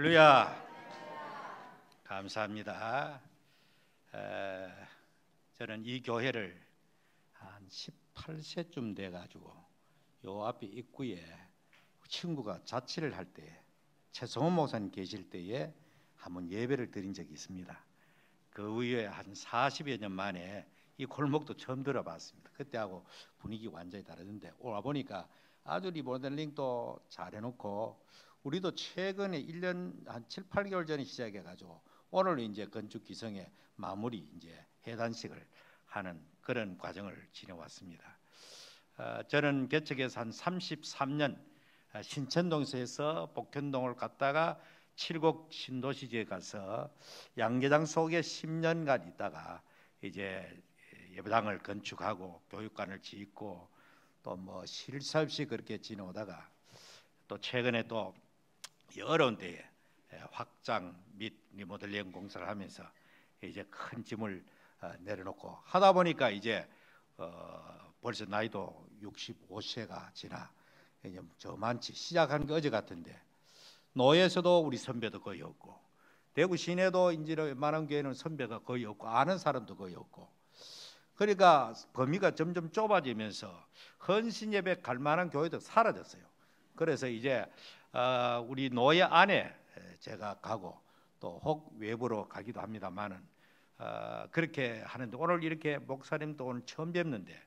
할렐루야. 감사합니다. 저는 이 교회를 한 18세쯤 돼가지고 요 앞에 입구에 친구가 자취를 할 때 최성원 목사님 계실 때에 한번 예배를 드린 적이 있습니다. 그 후에 한 40여 년 만에 이 골목도 처음 들어봤습니다. 그때하고 분위기 완전히 다르던데 오늘 와보니까 아주 리모델링도 잘 해놓고 우리도 최근에 1년 한 7, 8개월 전에 시작해가지고 오늘 이제 건축 기성의 마무리 이제 해단식을 하는 그런 과정을 지내왔습니다. 저는 개척해서 한 33년 신천동에서 복현동을 갔다가 칠곡 신도시지에 가서 양계장 속에 10년간 있다가 이제 예배당을 건축하고 교육관을 짓고 또 뭐 쉴 새 없이 그렇게 지내오다가 또 최근에 또 어려운 때에 확장 및 리모델링 공사를 하면서 이제 큰 짐을 내려놓고 하다 보니까 이제 벌써 나이도 65세가 지나 이제 저만치 시작한 게 어제 같은데 노예에서도 우리 선배도 거의 없고 대구 시내도 이제 웬만한 교회는 선배가 거의 없고 아는 사람도 거의 없고 그러니까 범위가 점점 좁아지면서 헌신 예배 갈 만한 교회도 사라졌어요. 그래서 이제 우리 노예 안에 제가 가고 또 혹 외부로 가기도 합니다만은 그렇게 하는데 오늘 이렇게 목사님도 오늘 처음 뵙는데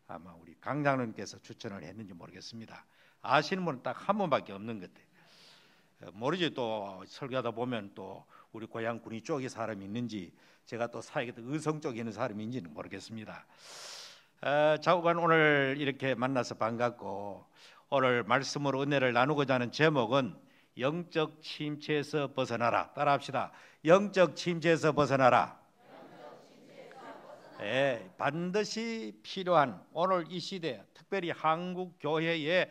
아마 우리 강 장로님께서 추천을 했는지 모르겠습니다. 아시는 분은 딱 한 분밖에 없는 것 같아요. 모르지 또 설교하다 보면 또 우리 고향 군위 쪽에 사람이 있는지 제가 또 사역에 의성 쪽에 있는 사람인지는 모르겠습니다. 자우간 오늘 이렇게 만나서 반갑고 오늘 말씀으로 은혜를 나누고자 하는 제목은 영적 침체에서 벗어나라. 따라합시다. 영적 침체에서 벗어나라. 네, 반드시 필요한 오늘 이 시대 특별히 한국 교회에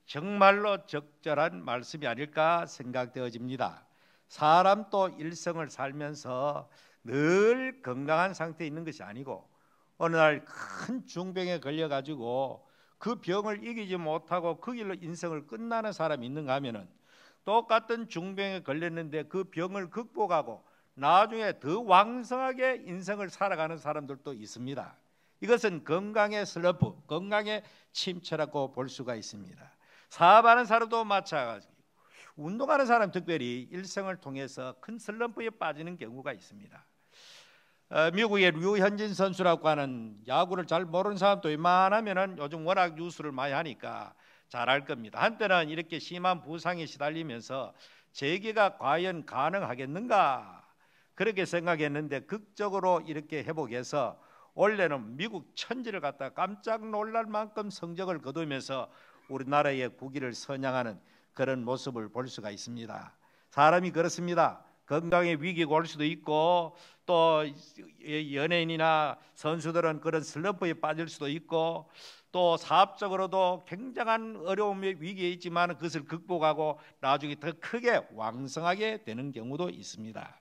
정말로 적절한 말씀이 아닐까 생각되어집니다. 사람도 일생을 살면서 늘 건강한 상태에 있는 것이 아니고 어느 날 큰 중병에 걸려가지고 그 병을 이기지 못하고 그 길로 인생을 끝나는 사람이 있는가 하면은 똑같은 중병에 걸렸는데 그 병을 극복하고 나중에 더 왕성하게 인생을 살아가는 사람들도 있습니다. 이것은 건강의 슬럼프, 건강의 침체라고 볼 수가 있습니다. 사업하는 사람도 마찬가지고 운동하는 사람 특별히 일생을 통해서 큰 슬럼프에 빠지는 경우가 있습니다. 미국의 류현진 선수라고 하는 야구를 잘 모르는 사람도 웬만하면은 요즘 워낙 뉴스를 많이 하니까 잘 알 겁니다. 한때는 이렇게 심한 부상에 시달리면서 재기가 과연 가능하겠는가 그렇게 생각했는데 극적으로 이렇게 회복해서 원래는 미국 천지를 갖다 깜짝 놀랄 만큼 성적을 거두면서 우리나라의 국위를 선양하는 그런 모습을 볼 수가 있습니다. 사람이 그렇습니다. 건강의 위기가 올 수도 있고 또 연예인이나 선수들은 그런 슬럼프에 빠질 수도 있고 또 사업적으로도 굉장한 어려움의 위기에 있지만 그것을 극복하고 나중에 더 크게 왕성하게 되는 경우도 있습니다.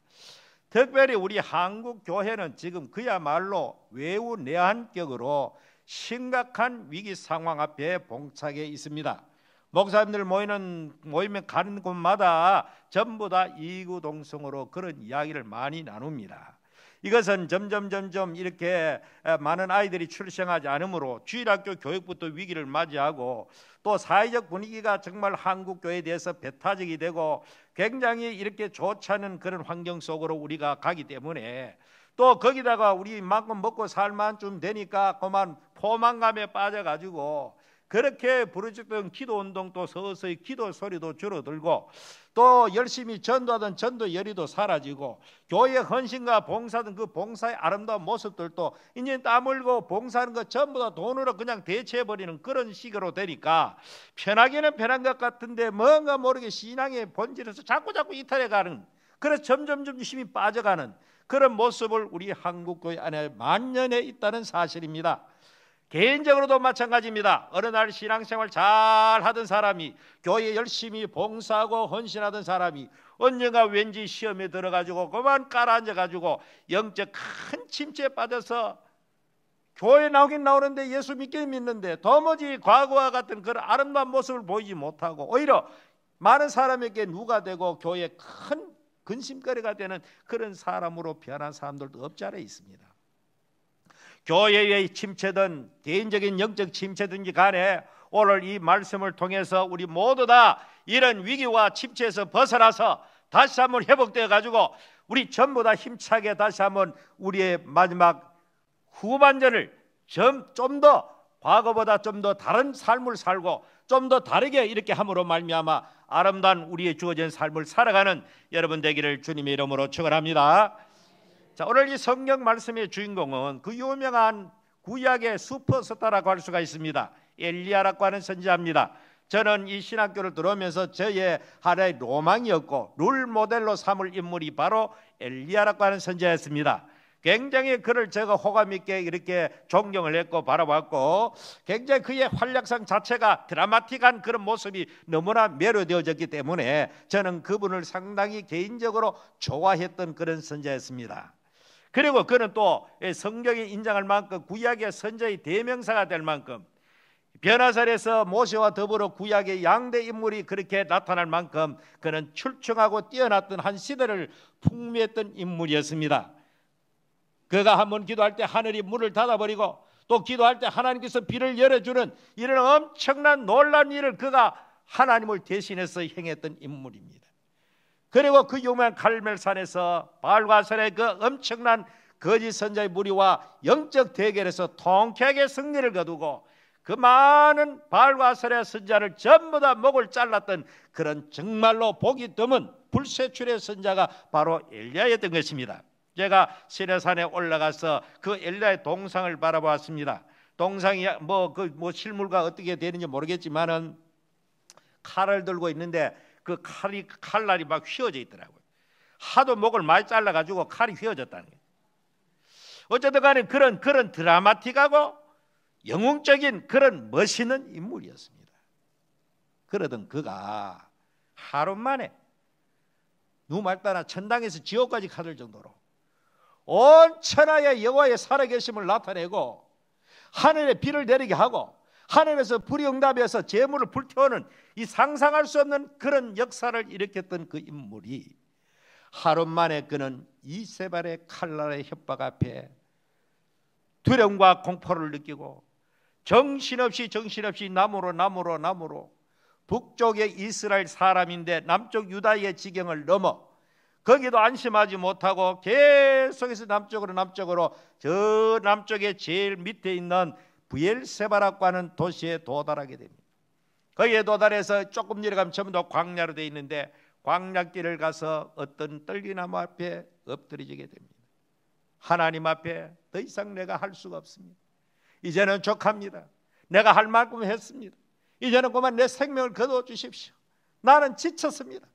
특별히 우리 한국 교회는 지금 그야말로 외우 내한격으로 심각한 위기 상황 앞에 봉착해 있습니다. 목사님들 모이면 가는 곳마다 전부 다 이구동성으로 그런 이야기를 많이 나눕니다. 이것은 점점 이렇게 많은 아이들이 출생하지 않으므로 주일학교 교육부터 위기를 맞이하고 또 사회적 분위기가 정말 한국 교회에 대해서 배타적이 되고 굉장히 이렇게 좋지 않은 그런 환경 속으로 우리가 가기 때문에 또 거기다가 우리 만큼 먹고 살만쯤 되니까 그만 포만감에 빠져가지고 그렇게 부르짖던 기도운동도 서서히 기도 소리도 줄어들고 또 열심히 전도하던 전도 열의도 사라지고 교회 헌신과 봉사하던 그 봉사의 아름다운 모습들도 이제 땀 흘고 봉사하는 거 전부 다 돈으로 그냥 대체해버리는 그런 시기로 되니까 편하기는 편한 것 같은데 뭔가 모르게 신앙의 본질에서 자꾸 이탈해가는 그래서 점점 힘이 빠져가는 그런 모습을 우리 한국교회 안에 만연해 있다는 사실입니다. 개인적으로도 마찬가지입니다. 어느 날 신앙생활 잘 하던 사람이 교회에 열심히 봉사하고 헌신하던 사람이 언젠가 왠지 시험에 들어가지고 그만 깔아앉아가지고 영적 큰 침체에 빠져서 교회 나오긴 나오는데 예수 믿긴 믿는데 도무지 과거와 같은 그런 아름다운 모습을 보이지 못하고 오히려 많은 사람에게 누가 되고 교회에 큰 근심거리가 되는 그런 사람으로 변한 사람들도 없지 않아 있습니다. 교회의 침체든 개인적인 영적 침체든지 간에 오늘 이 말씀을 통해서 우리 모두 다 이런 위기와 침체에서 벗어나서 다시 한번 회복되어 가지고 우리 전부 다 힘차게 다시 한번 우리의 마지막 후반전을 좀 더 과거보다 좀 더 다른 삶을 살고 좀 더 다르게 이렇게 함으로 말미암아 아름다운 우리의 주어진 삶을 살아가는 여러분 되기를 주님의 이름으로 축원합니다. 자, 오늘 이 성경 말씀의 주인공은 그 유명한 구약의 슈퍼스타라고 할 수가 있습니다. 엘리야라고 하는 선지자입니다. 저는 이 신학교를 들어오면서 저의 하나의 로망이었고 롤 모델로 삼을 인물이 바로 엘리야라고 하는 선지자였습니다. 굉장히 그를 제가 호감 있게 이렇게 존경을 했고 바라봤고 굉장히 그의 활약상 자체가 드라마틱한 그런 모습이 너무나 매료되어졌기 때문에 저는 그분을 상당히 개인적으로 좋아했던 그런 선지자였습니다. 그리고 그는 또 성경이 인정할 만큼 구약의 선지자의 대명사가 될 만큼 변화설에서 모세와 더불어 구약의 양대 인물이 그렇게 나타날 만큼 그는 출중하고 뛰어났던 한 시대를 풍미했던 인물이었습니다. 그가 한번 기도할 때 하늘이 문을 닫아버리고 또 기도할 때 하나님께서 비를 열어주는 이런 엄청난 놀라운 일을 그가 하나님을 대신해서 행했던 인물입니다. 그리고 그 유명한 갈멜산에서 바알과설의 그 엄청난 거짓 선자의 무리와 영적 대결에서 통쾌하게 승리를 거두고 그 많은 바알과설의 선자를 전부 다 목을 잘랐던 그런 정말로 보기 드문 불세출의 선자가 바로 엘리야였던 것입니다. 제가 시내산에 올라가서 그 엘리야의 동상을 바라보았습니다. 동상이 뭐 실물과 어떻게 되는지 모르겠지만은 칼을 들고 있는데 그 칼날이 막 휘어져 있더라고요. 하도 목을 많이 잘라가지고 칼이 휘어졌다는 거예요. 어쨌든 간에 그런 드라마틱하고 영웅적인 그런 멋있는 인물이었습니다. 그러던 그가 하루 만에 누말따나 천당에서 지옥까지 가들 정도로 온 천하의 여호와의 살아계심을 나타내고 하늘에 비를 내리게 하고 하늘에서 불이 응답해서 재물을 불태우는 이 상상할 수 없는 그런 역사를 일으켰던 그 인물이 하루 만에 그는 이세발의 칼날의 협박 앞에 두려움과 공포를 느끼고 정신없이 나무로 북쪽의 이스라엘 사람인데 남쪽 유다의 지경을 넘어 거기도 안심하지 못하고 계속해서 남쪽으로 저 남쪽의 제일 밑에 있는 브엘세바라고 하는 도시에 도달하게 됩니다. 거기에 도달해서 조금 내려가면 전부 다 광야로 되어 있는데 광야길을 가서 어떤 떨기나무 앞에 엎드려지게 됩니다. 하나님 앞에 더 이상 내가 할 수가 없습니다. 이제는 족합니다. 내가 할 만큼 했습니다. 이제는 그만 내 생명을 거두어 주십시오. 나는 지쳤습니다.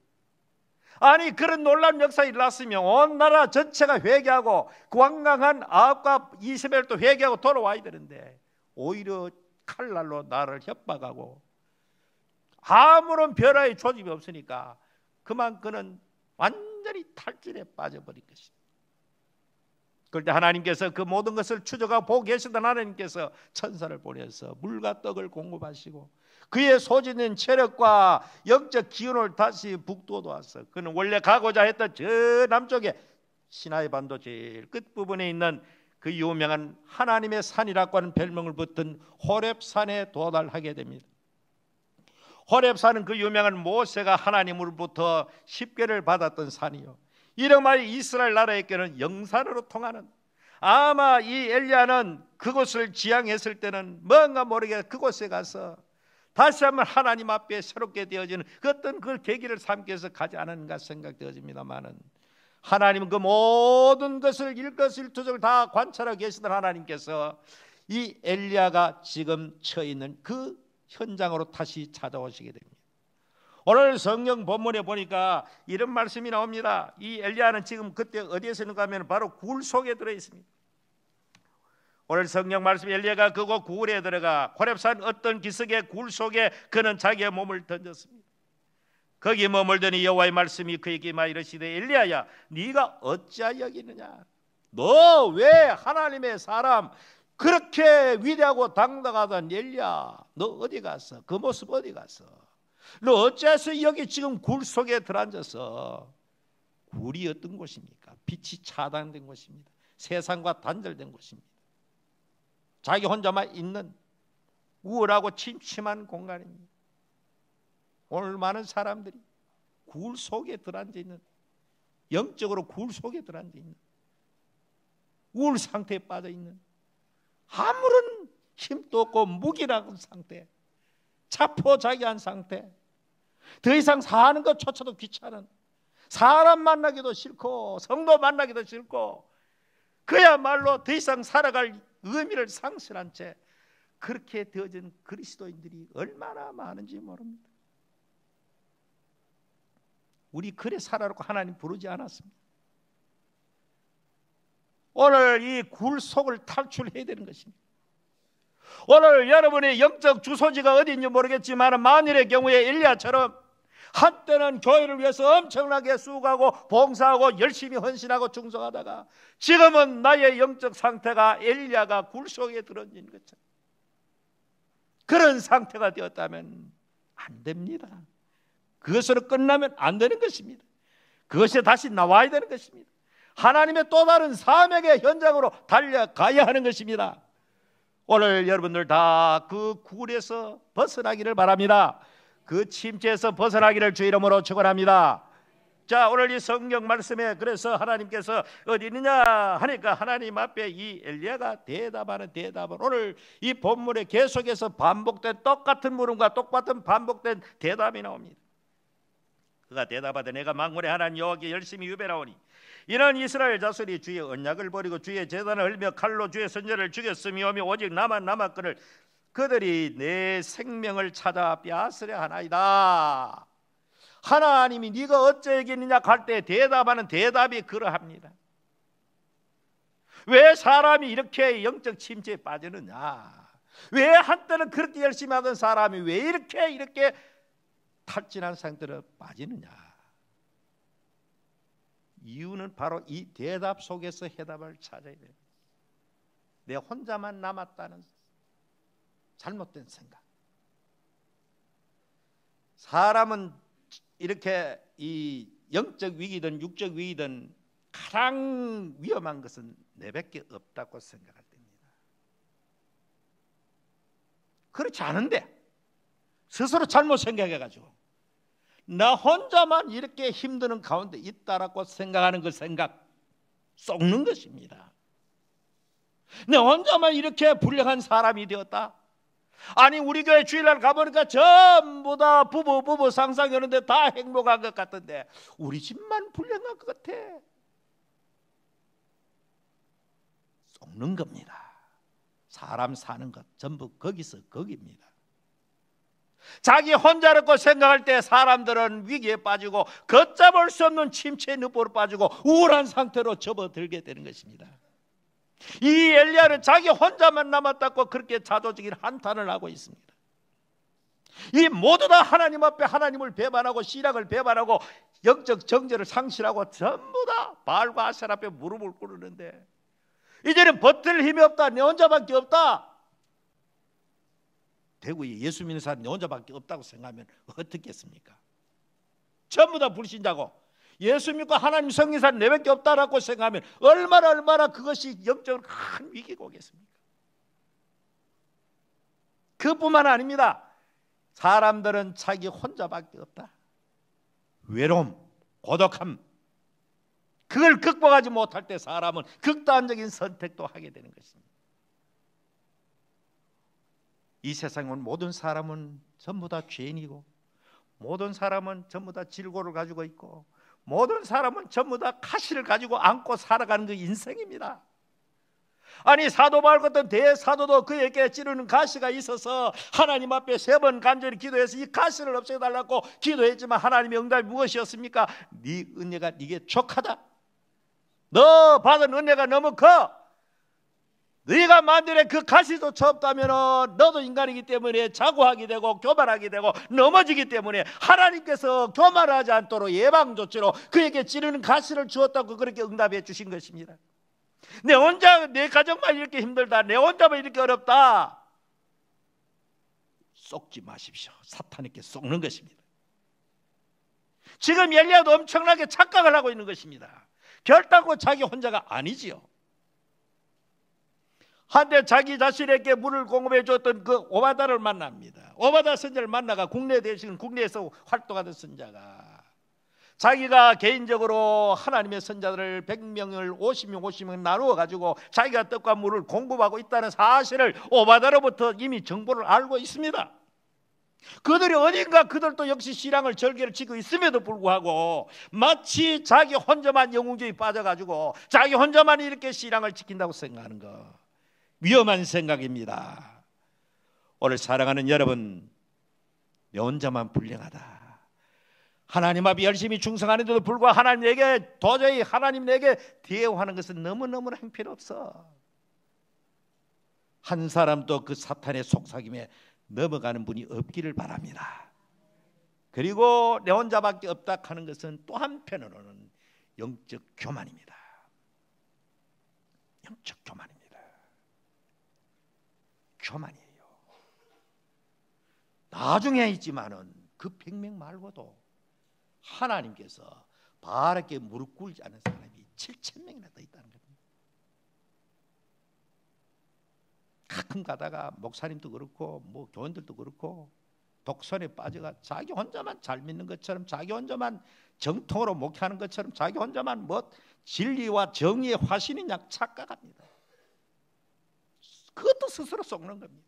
아니 그런 놀라운 역사가 일어났으면 온 나라 전체가 회개하고 관광한 아합과 이세벨도 회개하고 돌아와야 되는데 오히려 칼날로 나를 협박하고 아무런 변화의 조짐이 없으니까 그만 그는 완전히 탈진에 빠져버린 것입니다. 그럴 때 하나님께서 그 모든 것을 추적하고 보고 계시던 하나님께서 천사를 보내서 물과 떡을 공급하시고 그의 소진된 체력과 영적 기운을 다시 북돋아서 그는 원래 가고자 했던 저 남쪽에 시나이 반도 제일 끝부분에 있는 그 유명한 하나님의 산이라고 하는 별명을 붙은 호렙산에 도달하게 됩니다. 호렙산은 그 유명한 모세가 하나님으로부터 십계를 받았던 산이요, 이름하여 이스라엘 나라에게는 영산으로 통하는, 아마 이 엘리야는 그곳을 지향했을 때는 뭔가 모르게 그곳에 가서 다시 한번 하나님 앞에 새롭게 되어지는 그 어떤 그 계기를 삼기 위해서 가지 않았는가 생각되어집니다만은 하나님은 그 모든 것을 일거수일투족을 다 관찰하고 계시던 하나님께서 이 엘리야가 지금 처해 있는 그 현장으로 다시 찾아오시게 됩니다. 오늘 성경 본문에 보니까 이런 말씀이 나옵니다. 이 엘리야는 지금 그때 어디에 있는가 하면 바로 굴 속에 들어 있습니다. 오늘 성경 말씀, 엘리야가 그곳 굴에 들어가 호렙산 어떤 기슭의 굴 속에 그는 자기의 몸을 던졌습니다. 거기 머물더니 여호와의 말씀이 그에게 막 이르시되 엘리야야 네가 어찌하여 여기 있느냐? 너 왜 하나님의 사람 그렇게 위대하고 당당하던 엘리야 너 어디 갔어? 그 모습 어디 갔어? 너 어째서 여기 지금 굴 속에 들어앉아서, 굴이 어떤 곳입니까? 빛이 차단된 곳입니다. 세상과 단절된 곳입니다. 자기 혼자만 있는 우울하고 침침한 공간입니다. 오늘 많은 사람들이 굴 속에 들어앉아 있는, 영적으로 굴 속에 들어앉아 있는, 우울 상태에 빠져 있는, 아무런 힘도 없고 무기력한 상태, 자포자기한 상태, 더 이상 사는 것조차도 귀찮은, 사람 만나기도 싫고 성도 만나기도 싫고 그야말로 더 이상 살아갈 의미를 상실한 채 그렇게 되어진 그리스도인들이 얼마나 많은지 모릅니다. 우리 그래 살아라고 하나님 부르지 않았습니다. 오늘 이 굴 속을 탈출해야 되는 것입니다. 오늘 여러분의 영적 주소지가 어디인지 모르겠지만, 만일의 경우에 엘리야처럼 한때는 교회를 위해서 엄청나게 수고하고 봉사하고 열심히 헌신하고 충성하다가 지금은 나의 영적 상태가 엘리야가 굴 속에 들어진 것처럼 그런 상태가 되었다면 안 됩니다. 그것으로 끝나면 안 되는 것입니다. 그것이 다시 나와야 되는 것입니다. 하나님의 또 다른 사명의 현장으로 달려가야 하는 것입니다. 오늘 여러분들 다 그 굴에서 벗어나기를 바랍니다. 그 침체에서 벗어나기를 주 이름으로 축원합니다. 자, 오늘 이 성경 말씀에 그래서 하나님께서 어디 있느냐 하니까 하나님 앞에 이 엘리야가 대답하는 대답은 오늘 이 본문에 계속해서 반복된 똑같은 물음과 똑같은 반복된 대답이 나옵니다. 그가 대답하되 내가 만군의 하나님 여호와께 열심히 유배하오니 이는 이스라엘 자손이 주의 언약을 버리고 주의 제단을 흘며 칼로 주의 선지자를 죽였으며 오직 나만 남았거늘 그들이 내 생명을 찾아 빼앗으려 하나이다. 하나님이 네가 어쩌겠느냐 할 때 대답하는 대답이 그러합니다. 왜 사람이 이렇게 영적 침체에 빠지느냐, 왜 한때는 그렇게 열심히 하던 사람이 왜 이렇게 탈진한 상태로 빠지느냐, 이유는 바로 이 대답 속에서 해답을 찾아야 돼요. 내 혼자만 남았다는 잘못된 생각. 사람은 이렇게 이 영적 위기든 육적 위기든 가장 위험한 것은 내밖에 없다고 생각할 때입니다. 그렇지 않은데 스스로 잘못 생각해가지고 나 혼자만 이렇게 힘드는 가운데 있다라고 생각하는 그 생각 썩는 것입니다. 내 혼자만 이렇게 불행한 사람이 되었다. 아니 우리 교회 주일날 가보니까 전부 다 부부 상상하는데 다 행복한 것 같은데 우리 집만 불행한 것 같아. 썩는 겁니다. 사람 사는 것 전부 거기서 거기입니다. 자기 혼자라고 생각할 때 사람들은 위기에 빠지고 걷잡을 수 없는 침체의 늪으로 빠지고 우울한 상태로 접어들게 되는 것입니다. 이 엘리야는 자기 혼자만 남았다고 그렇게 자조적인 한탄을 하고 있습니다. 이 모두 다 하나님 앞에 하나님을 배반하고 신앙을 배반하고 영적 정죄를 상실하고 전부 다 바알과 아셀 앞에 무릎을 꿇는데 이제는 버틸 힘이 없다. 내 혼자밖에 없다. 대구에 예수 믿는 사람이 내 혼자밖에 없다고 생각하면 어떻겠습니까? 전부 다 불신자고 예수 믿고 하나님 성령 사람 내밖에 없다라고 생각하면 얼마나 그것이 영적으로 큰 위기가 오겠습니까? 그뿐만 아닙니다. 사람들은 자기 혼자밖에 없다. 외로움, 고독함, 그걸 극복하지 못할 때 사람은 극단적인 선택도 하게 되는 것입니다. 이 세상은 모든 사람은 전부 다 죄인이고 모든 사람은 전부 다 질고를 가지고 있고 모든 사람은 전부 다 가시를 가지고 안고 살아가는 그 인생입니다. 아니 사도 바울 같은 대사도도 그에게 찌르는 가시가 있어서 하나님 앞에 3번 간절히 기도해서 이 가시를 없애달라고 기도했지만 하나님의 응답이 무엇이었습니까? 네 은혜가 네게 족하다. 너 받은 은혜가 너무 커. 네가 만일에 그 가시조차 없다면 너도 인간이기 때문에 자고하게 되고 교만하게 되고 넘어지기 때문에 하나님께서 교만하지 않도록 예방조치로 그에게 찌르는 가시를 주었다고 그렇게 응답해 주신 것입니다. 내 혼자 내 가정만 이렇게 힘들다, 내 혼자만 이렇게 어렵다, 속지 마십시오. 사탄에게 속는 것입니다. 지금 엘리야도 엄청나게 착각을 하고 있는 것입니다. 결단코 자기 혼자가 아니지요. 한때 자기 자신에게 물을 공급해 줬던 그 오바다를 만납니다. 오바다 선자를 만나가 국내에서 활동하던 선자가 자기가 개인적으로 하나님의 선자들을 100명을 50명 나누어 가지고 자기가 떡과 물을 공급하고 있다는 사실을 오바다로부터 이미 정보를 알고 있습니다. 그들이 어딘가 그들도 역시 신앙을 절개를 지고 있음에도 불구하고 마치 자기 혼자만 영웅주의에 빠져가지고 자기 혼자만 이렇게 신앙을 지킨다고 생각하는 거, 위험한 생각입니다. 오늘 사랑하는 여러분, 내 혼자만 불량하다, 하나님 앞에 열심히 충성하는데도 불구하고 하나님에게 도저히 하나님 내게 대우하는 것은 너무너무 형편없어. 한 사람도 그 사탄의 속삭임에 넘어가는 분이 없기를 바랍니다. 그리고 내 혼자밖에 없다 하는 것은 또 한편으로는 영적 교만입니다. 영적 교만입니다. 교만이에요. 나중에 있지만은 그 100명 말고도 하나님께서 바르게 무릎 꿇지 않은 사람이 7,000명이나 더 있다는 겁니다. 가끔 가다가 목사님도 그렇고 뭐 교원들도 그렇고 독선에 빠져가 자기 혼자만 잘 믿는 것처럼, 자기 혼자만 정통으로 목회하는 것처럼, 자기 혼자만 뭐 진리와 정의의 화신인 양 착각합니다. 그것도 스스로 속는 겁니다.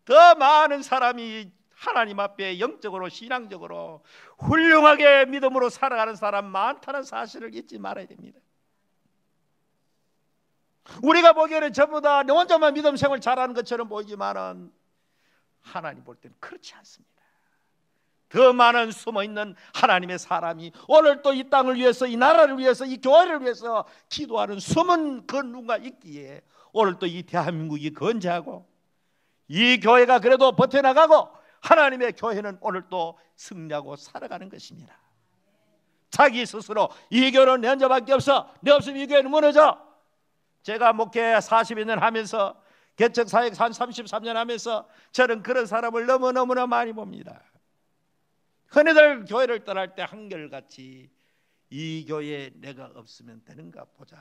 더 많은 사람이 하나님 앞에 영적으로 신앙적으로 훌륭하게 믿음으로 살아가는 사람 많다는 사실을 잊지 말아야 됩니다. 우리가 보기에는 전부 다 내 혼자만 믿음 생활 잘하는 것처럼 보이지만은 하나님 볼 때는 그렇지 않습니다. 더 많은 숨어있는 하나님의 사람이 오늘 또 이 땅을 위해서, 이 나라를 위해서, 이 교회를 위해서 기도하는 숨은 그 누가 있기에 오늘 또 이 대한민국이 건재하고 이 교회가 그래도 버텨나가고 하나님의 교회는 오늘 또 승리하고 살아가는 것입니다. 자기 스스로 이 교회는 내 혼자밖에 없어, 내 없으면 이 교회는 무너져. 제가 목회 40여 년 하면서 개척사역 한 33년 하면서 저는 그런 사람을 너무너무나 많이 봅니다. 흔히들 교회를 떠날 때 한결같이 이 교회에 내가 없으면 되는가 보자.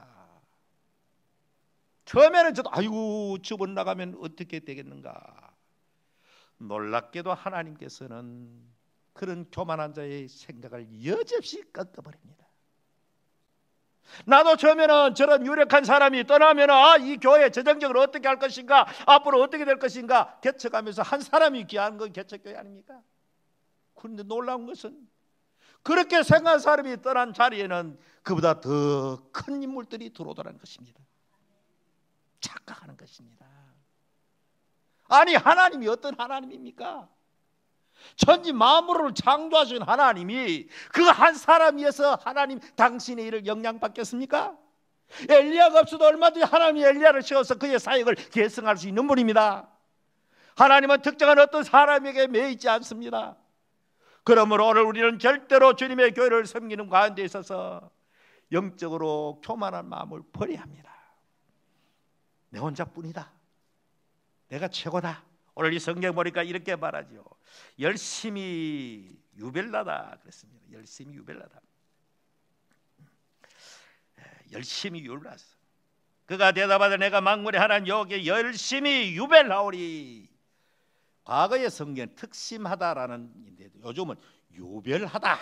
처음에는 저도 아이고 저번 나가면 어떻게 되겠는가. 놀랍게도 하나님께서는 그런 교만한 자의 생각을 여지없이 꺾어버립니다. 나도 처음에는 저런 유력한 사람이 떠나면 이 교회 재정적으로 어떻게 할 것인가, 앞으로 어떻게 될 것인가 개척하면서 한 사람이 귀한 건 개척교회 아닙니까? 그런데 놀라운 것은 그렇게 생각한 사람이 떠난 자리에는 그보다 더 큰 인물들이 들어오더라는 것입니다. 착각하는 것입니다. 아니 하나님이 어떤 하나님입니까? 천지 만물을 창조하신 하나님이 그 한 사람 위해서 하나님 당신의 일을 영향받겠습니까? 엘리야가 없어도 얼마든지 하나님이 엘리야를 세워서 그의 사역을 계승할 수 있는 분입니다. 하나님은 특정한 어떤 사람에게 매여 있지 않습니다. 그러므로 오늘 우리는 절대로 주님의 교회를 섬기는 가운데 있어서 영적으로 교만한 마음을 버려야 합니다. 내 혼자뿐이다, 내가 최고다. 오늘 이 성경 보니까 이렇게 말하죠. 열심히 유별나다 그랬습니다. 열심히 유별나다. 열심히 유별나다. 그가 대답하되 내가 만군의 하나님 여호와께 열심히 유별하오리. 과거의 성경 특심하다라는 인데 요즘은 유별하다,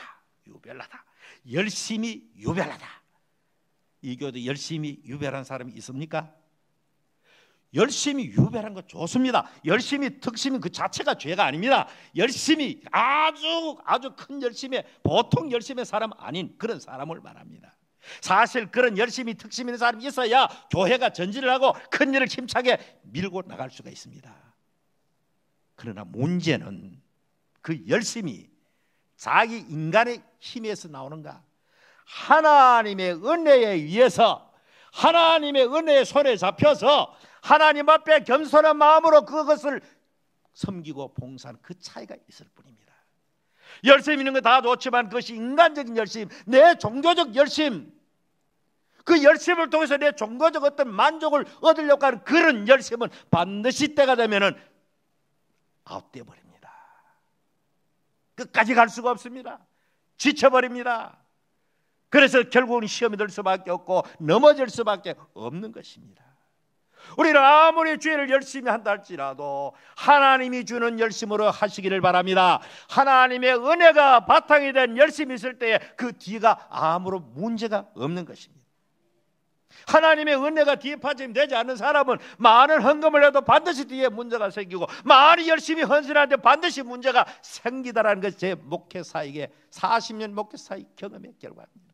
유별하다, 열심히 유별하다. 이 교도 열심히 유별한 사람이 있습니까? 열심히 유별한 거 좋습니다. 열심히 특심이 그 자체가 죄가 아닙니다. 열심히 아주 큰 열심에, 보통 열심의 사람 아닌 그런 사람을 말합니다. 사실 그런 열심히 특심 있는 사람이 있어야 교회가 전진을 하고 큰 일을 힘차게 밀고 나갈 수가 있습니다. 그러나 문제는 그 열심이 자기 인간의 힘에서 나오는가, 하나님의 은혜에 의해서, 하나님의 은혜의 손에 잡혀서 하나님 앞에 겸손한 마음으로 그것을 섬기고 봉사하는 그 차이가 있을 뿐입니다. 열심 있는 거 다 좋지만 그것이 인간적인 열심, 내 종교적 열심, 그 열심을 통해서 내 종교적 어떤 만족을 얻으려고 하는 그런 열심은 반드시 때가 되면은 아웃돼 버립니다. 끝까지 갈 수가 없습니다. 지쳐버립니다. 그래서 결국은 시험이 들 수밖에 없고 넘어질 수밖에 없는 것입니다. 우리는 아무리 죄를 열심히 한다 할지라도 하나님이 주는 열심으로 하시기를 바랍니다. 하나님의 은혜가 바탕이 된 열심이 있을 때에 그 뒤가 아무런 문제가 없는 것입니다. 하나님의 은혜가 뒤에 받침되지 않는 사람은 많은 헌금을 해도 반드시 뒤에 문제가 생기고 많이 열심히 헌신하는데 반드시 문제가 생기다라는 것이 제 목회사에게 40년 목회사의 경험의 결과입니다.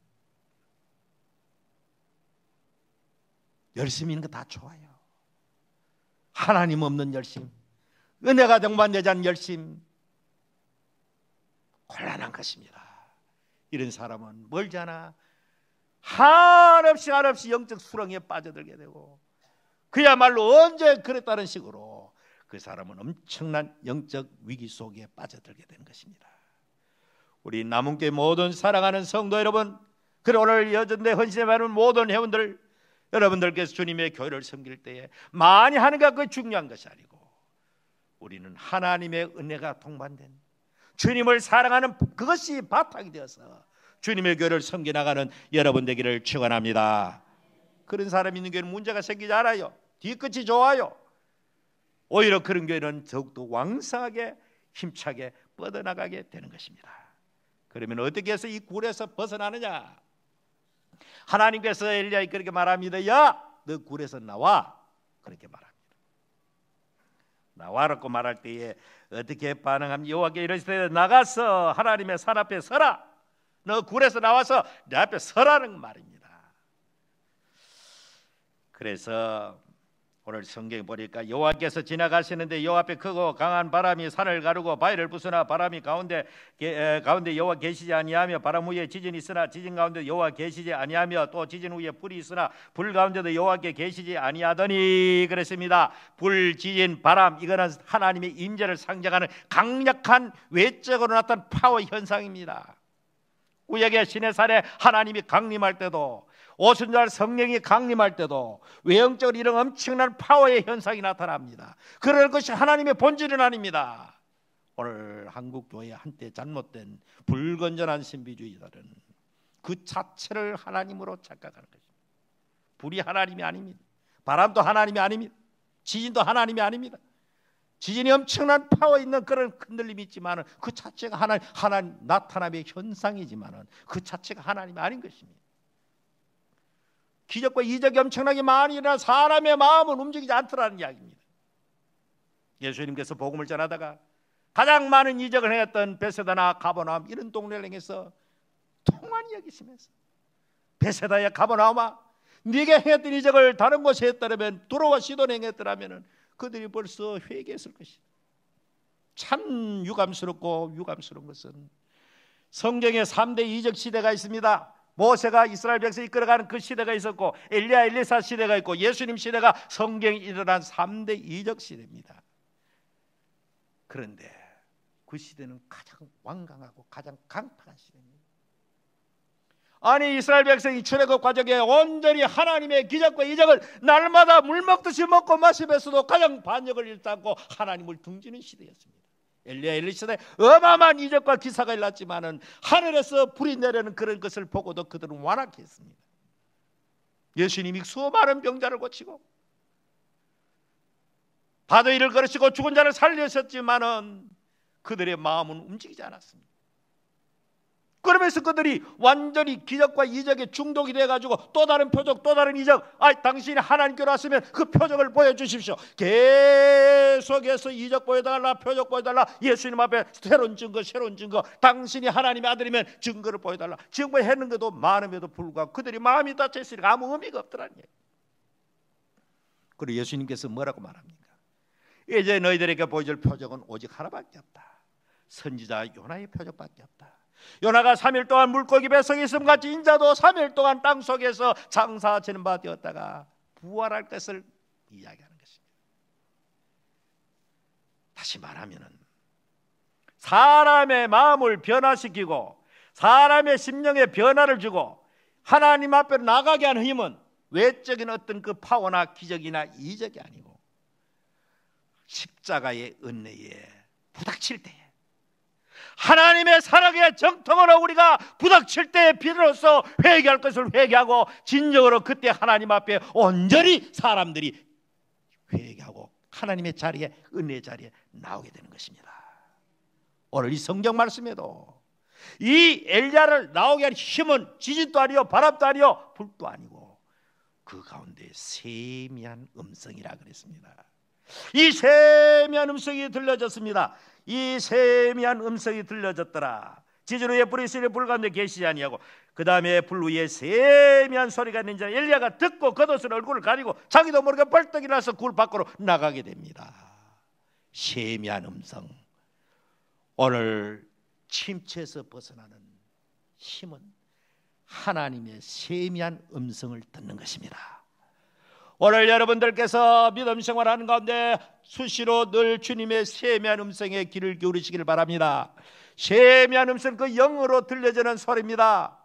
열심히 있는 거 다 좋아요. 하나님 없는 열심, 은혜가 동반되지 않는 열심, 곤란한 것입니다. 이런 사람은 멀잖아 한없이 영적 수렁에 빠져들게 되고 그야말로 언제 그랬다는 식으로 그 사람은 엄청난 영적 위기 속에 빠져들게 되는 것입니다. 우리 남은교회 모든 사랑하는 성도 여러분, 그리고 오늘 여전대 헌신에 받는 모든 회원들, 여러분들께서 주님의 교회를 섬길 때에 많이 하는 게 그 중요한 것이 아니고 우리는 하나님의 은혜가 동반된 주님을 사랑하는 그것이 바탕이 되어서 주님의 교회를 섬겨 나가는 여러분 되기를 축원합니다. 그런 사람이 있는 교회는 문제가 생기지 않아요. 뒤끝이 좋아요. 오히려 그런 교회는 더욱더 왕성하게 힘차게 뻗어나가게 되는 것입니다. 그러면 어떻게 해서 이 굴에서 벗어나느냐? 하나님께서 엘리야에게 그렇게 말합니다. 야, 너 굴에서 나와. 그렇게 말합니다. 나와라고 말할 때에 어떻게 반응하면 여호와께 이르시되 나가서 하나님의 산 앞에 서라. 너 굴에서 나와서 내 앞에 서라는 말입니다. 그래서 오늘 성경에 보니까 여호와께서 지나가시는데 여호와 앞에 크고 강한 바람이 산을 가르고 바위를 부수나 바람이 가운데 여호와 계시지 아니하며 바람 위에 지진이 있으나 지진 가운데 여호와 계시지 아니하며 또 지진 위에 불이 있으나 불 가운데도 여호와께 계시지 아니하더니 그랬습니다. 불, 지진, 바람, 이거는 하나님의 임재를 상징하는 강력한 외적으로 나타난 파워 현상입니다. 구약의 시내산에 하나님이 강림할 때도 오순절 성령이 강림할 때도 외형적으로 이런 엄청난 파워의 현상이 나타납니다. 그럴 것이 하나님의 본질은 아닙니다. 오늘 한국교회 한때 잘못된 불건전한 신비주의자들은 그 자체를 하나님으로 착각하는 것입니다. 불이 하나님이 아닙니다. 바람도 하나님이 아닙니다. 지진도 하나님이 아닙니다. 지진이 엄청난 파워 있는 그런 흔들림이 있지만 그 자체가 하나님 나타남의 현상이지만 그 자체가 하나님이 아닌 것입니다. 기적과 이적이 엄청나게 많이 일어나 사람의 마음은 움직이지 않더라는 이야기입니다. 예수님께서 복음을 전하다가 가장 많은 이적을 행했던 베세다나 가버나움 이런 동네를 향해서 통한이 여기시면서 베세다야 가버나움아, 네가 행했던 이적을 다른 곳에 했더라면 두로와 시돈 행했더라면 그들이 벌써 회개했을 것이다. 참 유감스럽고 유감스러운 것은 성경에 3대 이적 시대가 있습니다. 모세가 이스라엘 백성 이끌어가는 그 시대가 있었고 엘리야 엘리사 시대가 있고 예수님 시대가 성경이 일어난 3대 이적 시대입니다. 그런데 그 시대는 가장 완강하고 가장 강팍한 시대입니다. 아니 이스라엘 백성이 출애굽 과정에 온전히 하나님의 기적과 이적을 날마다 물 먹듯이 먹고 마시면서도 가장 반역을 일삼고 하나님을 등지는 시대였습니다. 엘리야 엘리사의 어마어마한 이적과 기사가 일어났지만은 하늘에서 불이 내리는 그런 것을 보고도 그들은 완악해 했습니다. 예수님이 수많은 병자를 고치고 바다위를 걸으시고 죽은 자를 살리셨지만은 그들의 마음은 움직이지 않았습니다. 그러면서 그들이 완전히 기적과 이적에 중독이 돼가지고 또 다른 표적 또 다른 이적, 당신이 하나님께로 왔으면 그 표적을 보여주십시오. 계속해서 이적 보여달라, 표적 보여달라, 예수님 앞에 새로운 증거 당신이 하나님의 아들이면 증거를 보여달라. 증거했는 것도 많음에도 불구하고 그들이 마음이 닫혀있으니까 아무 의미가 없더라는 얘기예요. 그리고 예수님께서 뭐라고 말합니까? 이제 너희들에게 보여줄 표적은 오직 하나밖에 없다. 선지자 요나의 표적밖에 없다. 요나가 3일 동안 물고기 뱃속에 있음 같이 인자도 3일 동안 땅 속에서 장사하시는 바 되었다가 부활할 것을 이야기하는 것입니다. 다시 말하면 사람의 마음을 변화시키고 사람의 심령에 변화를 주고 하나님 앞에 나가게 하는 힘은 외적인 어떤 그 파워나 기적이나 이적이 아니고 십자가의 은혜에 부닥칠 때에, 하나님의 사랑의 정통으로 우리가 부닥칠 때에 비로소 회개할 것을 회개하고 진정으로 그때 하나님 앞에 온전히 사람들이 회개하고 하나님의 자리에, 은혜의 자리에 나오게 되는 것입니다. 오늘 이 성경 말씀에도 이 엘리야를 나오게 한 힘은 지진도 아니요 바람도 아니요 불도 아니고 그 가운데 세미한 음성이라 그랬습니다. 이 세미한 음성이 들려졌습니다. 이 세미한 음성이 들려졌더라. 지진 후에 불이 있으니 불 가운데 계시지 아니하고 그 다음에 불 위에 세미한 소리가 있는지 엘리야가 듣고 겉옷으로 얼굴을 가리고 자기도 모르게 벌떡 일어나서 굴 밖으로 나가게 됩니다. 세미한 음성. 오늘 침체에서 벗어나는 힘은 하나님의 세미한 음성을 듣는 것입니다. 오늘 여러분들께서 믿음 생활하는 가운데 수시로 늘 주님의 세미한 음성에 귀를 기울이시길 바랍니다. 세미한 음성, 그 영으로 들려지는 소리입니다.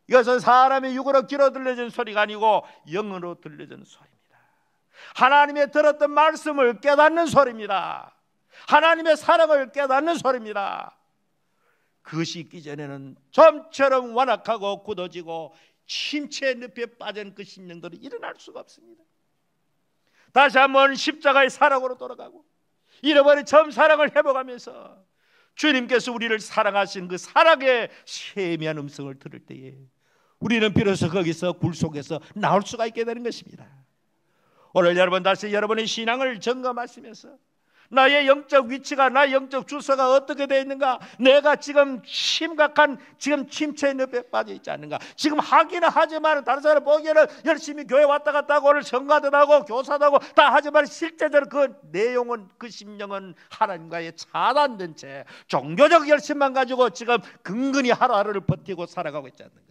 이것은 사람의 육으로 귀로 들려지는 소리가 아니고 영으로 들려지는 소리입니다. 하나님의 들었던 말씀을 깨닫는 소리입니다. 하나님의 사랑을 깨닫는 소리입니다. 그것이 있기 전에는 좀처럼 완악하고 굳어지고 침체의 늪에 빠진 그 심령들이 일어날 수가 없습니다. 다시 한번 십자가의 사랑으로 돌아가고 잃어버린 처음 사랑을 회복하면서 주님께서 우리를 사랑하신 그 사랑의 세미한 음성을 들을 때에 우리는 비로소 거기서 굴 속에서 나올 수가 있게 되는 것입니다. 오늘 여러분 다시 여러분의 신앙을 점검하시면서 나의 영적 위치가, 나의 영적 주소가 어떻게 되어 있는가? 내가 지금 심각한 침체의 늪에 빠져 있지 않는가? 지금 하기는 하지만 다른 사람 보기에는 열심히 교회 왔다 갔다 하고 오늘 성가도 하고 교사도 하고 다 하지만 실제적으로 그 내용은, 그 심령은 하나님과의 차단된 채 종교적 열심만 가지고 지금 근근히 하루하루를 버티고 살아가고 있지 않는가?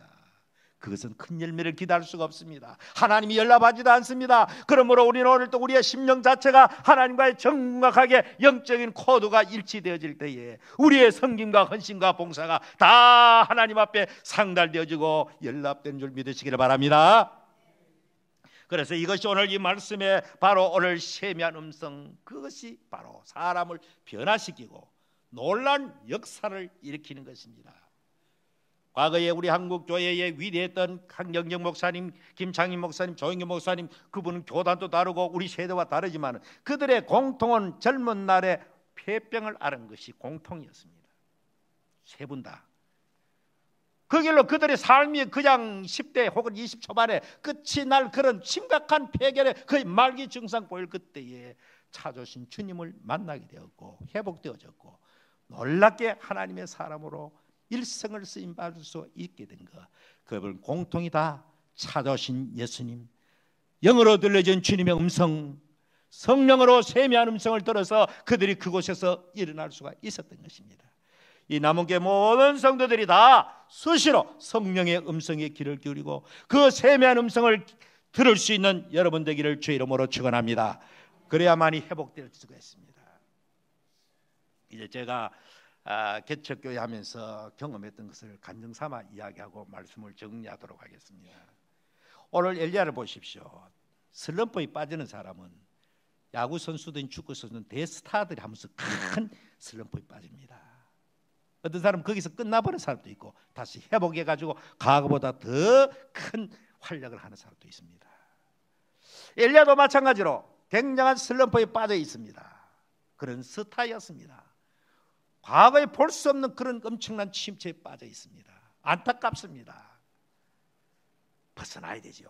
그것은 큰 열매를 기대할 수가 없습니다. 하나님이 연락하지도 않습니다. 그러므로 우리는 오늘 또 우리의 심령 자체가 하나님과의 정확하게 영적인 코드가 일치되어질 때에 우리의 섬김과 헌신과 봉사가 다 하나님 앞에 상달되어지고 연락된 줄 믿으시기를 바랍니다. 그래서 이것이 오늘 이 말씀에 바로 오늘 세미한 음성, 그것이 바로 사람을 변화시키고 놀라운 역사를 일으키는 것입니다. 과거에 우리 한국교회에 위대했던 강경정 목사님, 김창인 목사님, 조영규 목사님, 그분은 교단도 다르고 우리 세대와 다르지만 그들의 공통은 젊은 날에 폐병을 앓은 것이 공통이었습니다. 세 분 다. 그 길로 그들의 삶이 그냥 10대 혹은 20 초반에 끝이 날 그런 심각한 폐결의 거의 말기 증상 보일 그때에 찾아오신 주님을 만나게 되었고 회복되어졌고 놀랍게 하나님의 사람으로 일생을 쓰임 받을 수 있게 된 것, 그분 공통이 다 찾아오신 예수님, 영으로 들려진 주님의 음성, 성령으로 세미한 음성을 들어서 그들이 그곳에서 일어날 수가 있었던 것입니다. 이 남은교회 모든 성도들이 다 수시로 성령의 음성에 귀를 기울이고 그 세미한 음성을 들을 수 있는 여러분 되기를 주의 이름으로 축원합니다. 그래야만이 회복될 수가 있습니다. 이제 제가 개척교회 하면서 경험했던 것을 간증삼아 이야기하고 말씀을 정리하도록 하겠습니다. 오늘 엘리야를 보십시오. 슬럼프에 빠지는 사람은 야구 선수든 축구 선수든 대스타들이 하면서 큰 슬럼프에 빠집니다. 어떤 사람은 거기서 끝나버린 사람도 있고 다시 회복해가지고 과거보다 더 큰 활약을 하는 사람도 있습니다. 엘리야도 마찬가지로 굉장한 슬럼프에 빠져 있습니다. 그런 스타였습니다. 과거에 볼 수 없는 그런 엄청난 침체에 빠져 있습니다. 안타깝습니다. 벗어나야 되죠.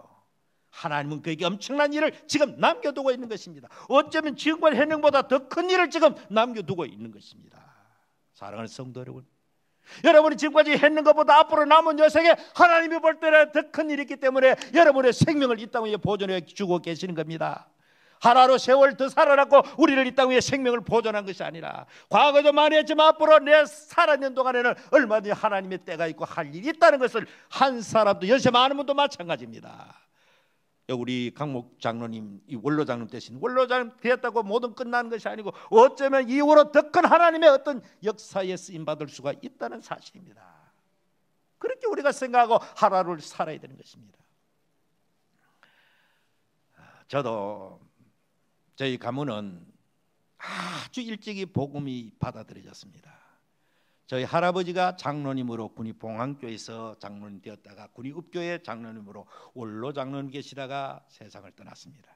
하나님은 그에게 엄청난 일을 지금 남겨두고 있는 것입니다. 어쩌면 지금까지 했는 것보다 더 큰 일을 지금 남겨두고 있는 것입니다. 사랑하는 성도 여러분, 여러분이 지금까지 했는 것보다 앞으로 남은 여생에 하나님이 볼 때는 더 큰 일이 있기 때문에 여러분의 생명을 이 땅 위에 보존해 주고 계시는 겁니다. 하루하루 세월 더 살아났고 우리를 이 땅 위에 생명을 보존한 것이 아니라 과거도 많이 했지만 앞으로 내 살아있는 동안에는 얼마든지 하나님의 때가 있고 할 일이 있다는 것을 한 사람도 연세 많은 분도 마찬가지입니다. 우리 강목 장로님, 이 원로 장로 대신 원로 장로 되었다고 모든 끝나는 것이 아니고 어쩌면 이후로 더 큰 하나님의 어떤 역사에 쓰임받을 수가 있다는 사실입니다. 그렇게 우리가 생각하고 하루하루를 살아야 되는 것입니다. 저도 저희 가문은 아주 일찍이 복음이 받아들여졌습니다. 저희 할아버지가 장로님으로 군위봉황교에서 장로님 되었다가 군위읍교회 장로님으로 원로 장로님 계시다가 세상을 떠났습니다.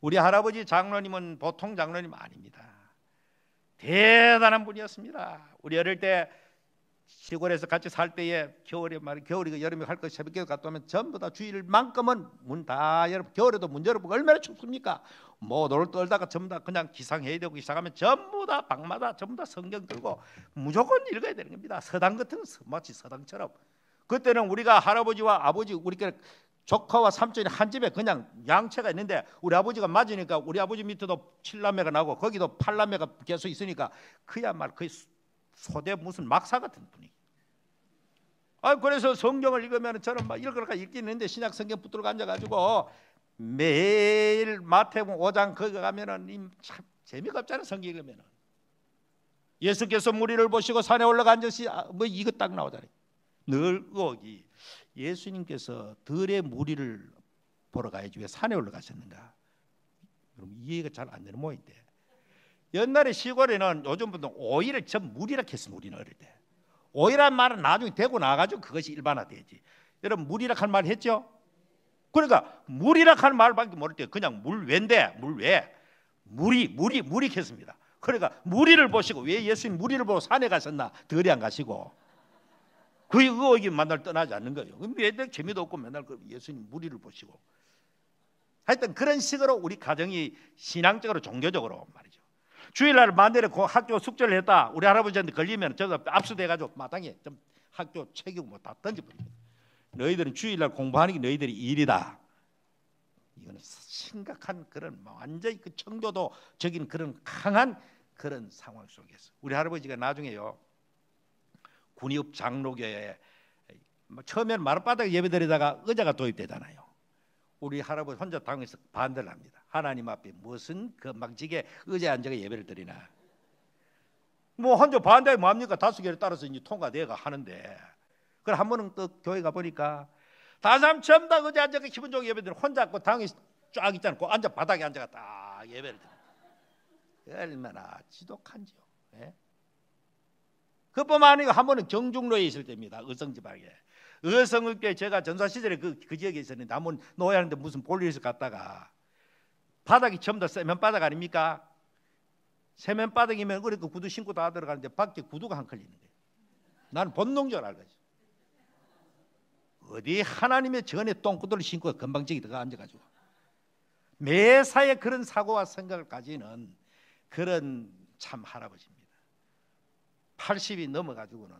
우리 할아버지 장로님은 보통 장로님 아닙니다. 대단한 분이었습니다. 우리 어릴 때 시골에서 같이 살 때에 겨울이고 여름에 할 거 새벽에 갔다 오면 전부 다 주일만큼은 문 다 열어, 겨울에도 문 열어보고 얼마나 춥습니까? 뭐 놀 떨다가 전부 다 그냥 기상해야 되고 시작하면 전부 다 방마다 전부 다 성경 들고 무조건 읽어야 되는 겁니다. 서당 같은 마치 서당처럼. 그때는 우리가 할아버지와 아버지 우리가 조카와 삼촌이 한 집에 그냥 양채가 있는데 우리 아버지가 맞으니까 우리 아버지 밑에도 7남매가 나고 거기도 8남매가 계속 있으니까 그야말로 거의 소대 무슨 막사 같은 분위기. 그래서 성경을 읽으면 저는 막 읽으니까 읽기는데 신약 성경 붙들고 앉아가지고 매일 마태복음 5장 거기 가면은 참 재미가 없잖아요. 성경 읽으면은 예수께서 무리를 보시고 산에 올라가 앉으시 뭐 이거 딱 나오잖아요. 늘 거기 예수님께서 들의 무리를 보러 가야지 왜 산에 올라가셨는가? 그럼 이해가 잘 안 되는 모양인데 옛날에 시골에는 요즘 분들 오이를 전 물이라 했습니다. 우리는 어릴 때 오이란 말은 나중에 되고 나가지고 그것이 일반화되지. 여러분 물이라 할 말 했죠? 그러니까 물이라 할 말밖에 모를 때 그냥 물외인데 물외 물이 했습니다. 그러니까 무리를 보시고 왜 예수님 무리를 보고 산에 가셨나? 들이 안 가시고 그 의혹이 만날 떠나지 않는 거예요. 왜 재미도 없고 맨날 예수님 무리를 보시고 하여튼 그런 식으로 우리 가정이 신앙적으로 종교적으로 말이죠. 주일날 만일에 그 학교 숙제를 했다 우리 할아버지한테 걸리면 저도 압수돼가지고 마당에 좀 학교 책이고 뭐 다 던져버립니다. 너희들은 주일날 공부하는 게 너희들이 일이다. 이거는 심각한 그런 완전히 그 청교도적인 그런 강한 그런 상황 속에서 우리 할아버지가 나중에요 군위읍 장로교회에 처음에는 마룻바닥에 예배드리다가 의자가 도입되잖아요. 우리 할아버지 혼자 당에서 반대를 합니다. 하나님 앞에 무슨 건방지게 의자에 앉아서 예배를 드리나. 뭐 혼자 반대하면 뭐합니까? 다수결에 따라서 이제 통과되어가 하는데 그래 한 번은 또 교회 가보니까 다른 사람 전부 다 의자에 앉아서 기분 좋게 예배 드리고 혼자 그 당에 쫙 있잖아요. 그 앉아 바닥에 앉아가 딱 예배를 드리고 얼마나 지독한지요. 예? 그뿐만 아니고 한 번은 경중로에 있을 때입니다. 의성지방에 의성읍교회 제가 전사시절에 그 지역에 있었는데 한번 노예하는데 무슨 볼일에서 갔다가 바닥이 전부 다 세면바닥 아닙니까? 세면바닥이면 그렇게 구두 신고 다 들어가는데 밖에 구두가 한 컬 있는 거예요. 나는 본능적으로 알거지. 어디 하나님의 전에 똥구들을 신고 건방지게 들어가 앉아가지고 매사에 그런 사고와 생각을 가지는 그런 참 할아버지입니다. 80이 넘어가지고는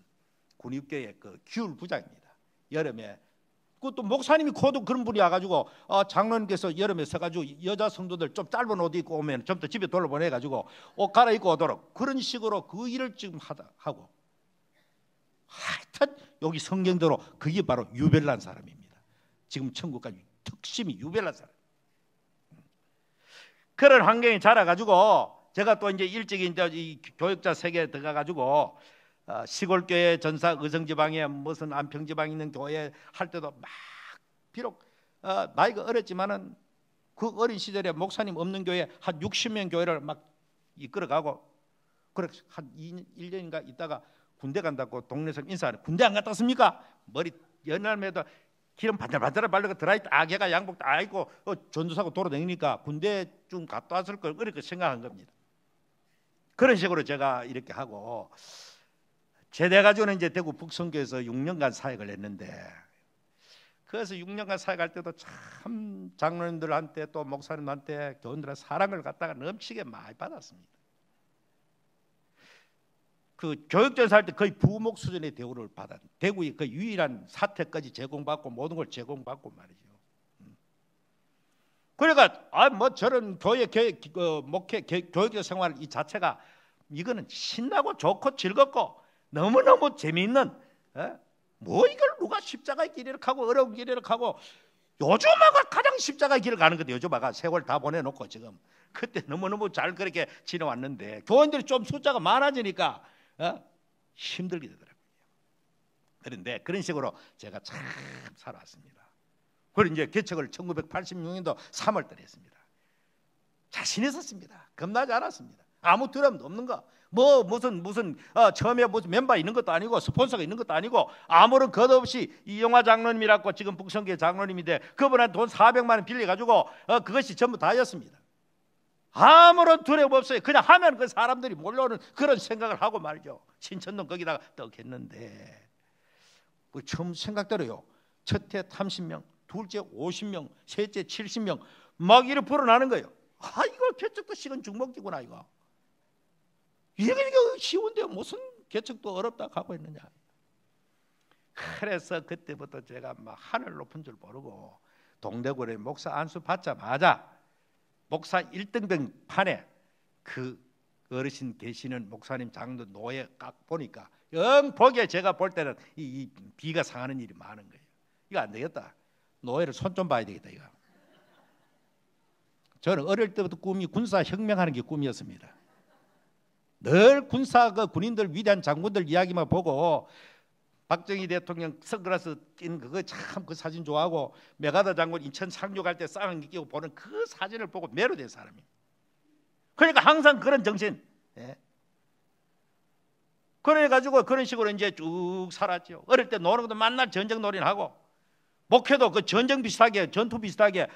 군입교회 그 규율 부장입니다. 여름에 그것도 목사님이 코도 그런 분이 와가지고 장로님께서 여름에 서가지고 여자 성도들 좀 짧은 옷 입고 오면 좀 더 집에 돌려보내가지고 옷 갈아입고 오도록 그런 식으로 그 일을 지금 하고 하여튼 여기 성경대로 그게 바로 유별난 사람입니다. 지금 천국까지 특심이 유별난 사람. 그런 환경에 자라가지고 제가 또 이제 일찍 이제 이 교육자 세계에 들어가가지고 시골교회 전사 의성지방에 무슨 안평지방에 있는 교회 할 때도 막 비록 나이가 어렸지만은 그 어린 시절에 목사님 없는 교회 한 60명 교회를 막 이끌어가고 그렇게 한 1년인가 있다가 군대 간다고 동네에서 인사하는 군대 안 갔다 왔습니까? 머리 연날매도 기름 반들반들 바르고 드라이 딱 해가 양복 딱 입고 전도사고 돌아다니니까 군대 좀 갔다 왔을 걸 그렇게 생각한 겁니다. 그런 식으로 제가 이렇게 하고 제대가지고는 이제 대구 북성교에서 6년간 사역을 했는데 그래서 6년간 사역할 때도 참 장로님들한테 또 목사님한테 교인들한테 사랑을 갖다가 넘치게 많이 받았습니다. 그 교육전사 할 때 거의 부목 수준의 대우를 받았. 대구의 그 유일한 사택까지 제공받고 모든 걸 제공받고 말이죠. 그러니까 뭐 저런 교회 목회 교육적 생활 이 자체가 이거는 신나고 좋고 즐겁고 너무너무 재미있는 뭐 이걸 누가 십자가의 길 이렇게 하고 어려운 길 이렇게 하고 요즘아가 가장 십자가의 길을 가는 거죠. 요즘아가 세월 다 보내놓고 지금 그때 너무너무 잘 그렇게 지내왔는데 교인들이 좀 숫자가 많아지니까 힘들게 되더라고요. 그런데 그런 식으로 제가 참 살아왔습니다. 그리고 이제 개척을 1986년도 3월 달에 했습니다. 자신 있었습니다. 겁나지 않았습니다. 아무 드럼도 없는 거. 무슨 처음에 무슨 멤버 있는 것도 아니고 스폰서가 있는 것도 아니고 아무런 것 없이 이영화 장로님이라고 지금 북성교회 장로님인데 그분한테 돈 400만 원 빌려가지고 그것이 전부 다였습니다. 아무런 두려움 없어요. 그냥 하면 그 사람들이 몰려오는 그런 생각을 하고 말죠. 신천동 거기다가 떡 했는데 뭐 처음 생각대로요. 첫째 30명, 둘째 50명, 셋째 70명 막 이렇게 불어나는 거예요. 이거 개척도 식은 죽먹기구나 이거. 이게 쉬운데 무슨 개척도 어렵다 하고 있느냐. 그래서 그때부터 제가 막 하늘 높은 줄 모르고 동대구에 목사 안수 받자마자 목사 1등병 판에 그 어르신 계시는 목사님 장로 노예 딱 보니까 영 보기에 제가 볼 때는 이 비가 상하는 일이 많은 거예요. 이거 안 되겠다. 노예를 손 좀 봐야 되겠다 이거. 저는 어릴 때부터 꿈이 군사 혁명하는 게 꿈이었습니다. 늘 군사 군인들 위대한 장군들 이야기만 보고 박정희 대통령 선글라스 낀 그거 참 그 사진 좋아하고 메가더 장군 인천 상륙할 때 쌍안경 끼고 보는 그 사진을 보고 매료된 사람이에요. 그러니까 항상 그런 정신. 그래가지고 그런 식으로 이제 쭉 살았죠. 어릴 때 노는 것도 만날 전쟁 놀이는 하고 목회도 그 전쟁 비슷하게 전투 비슷하게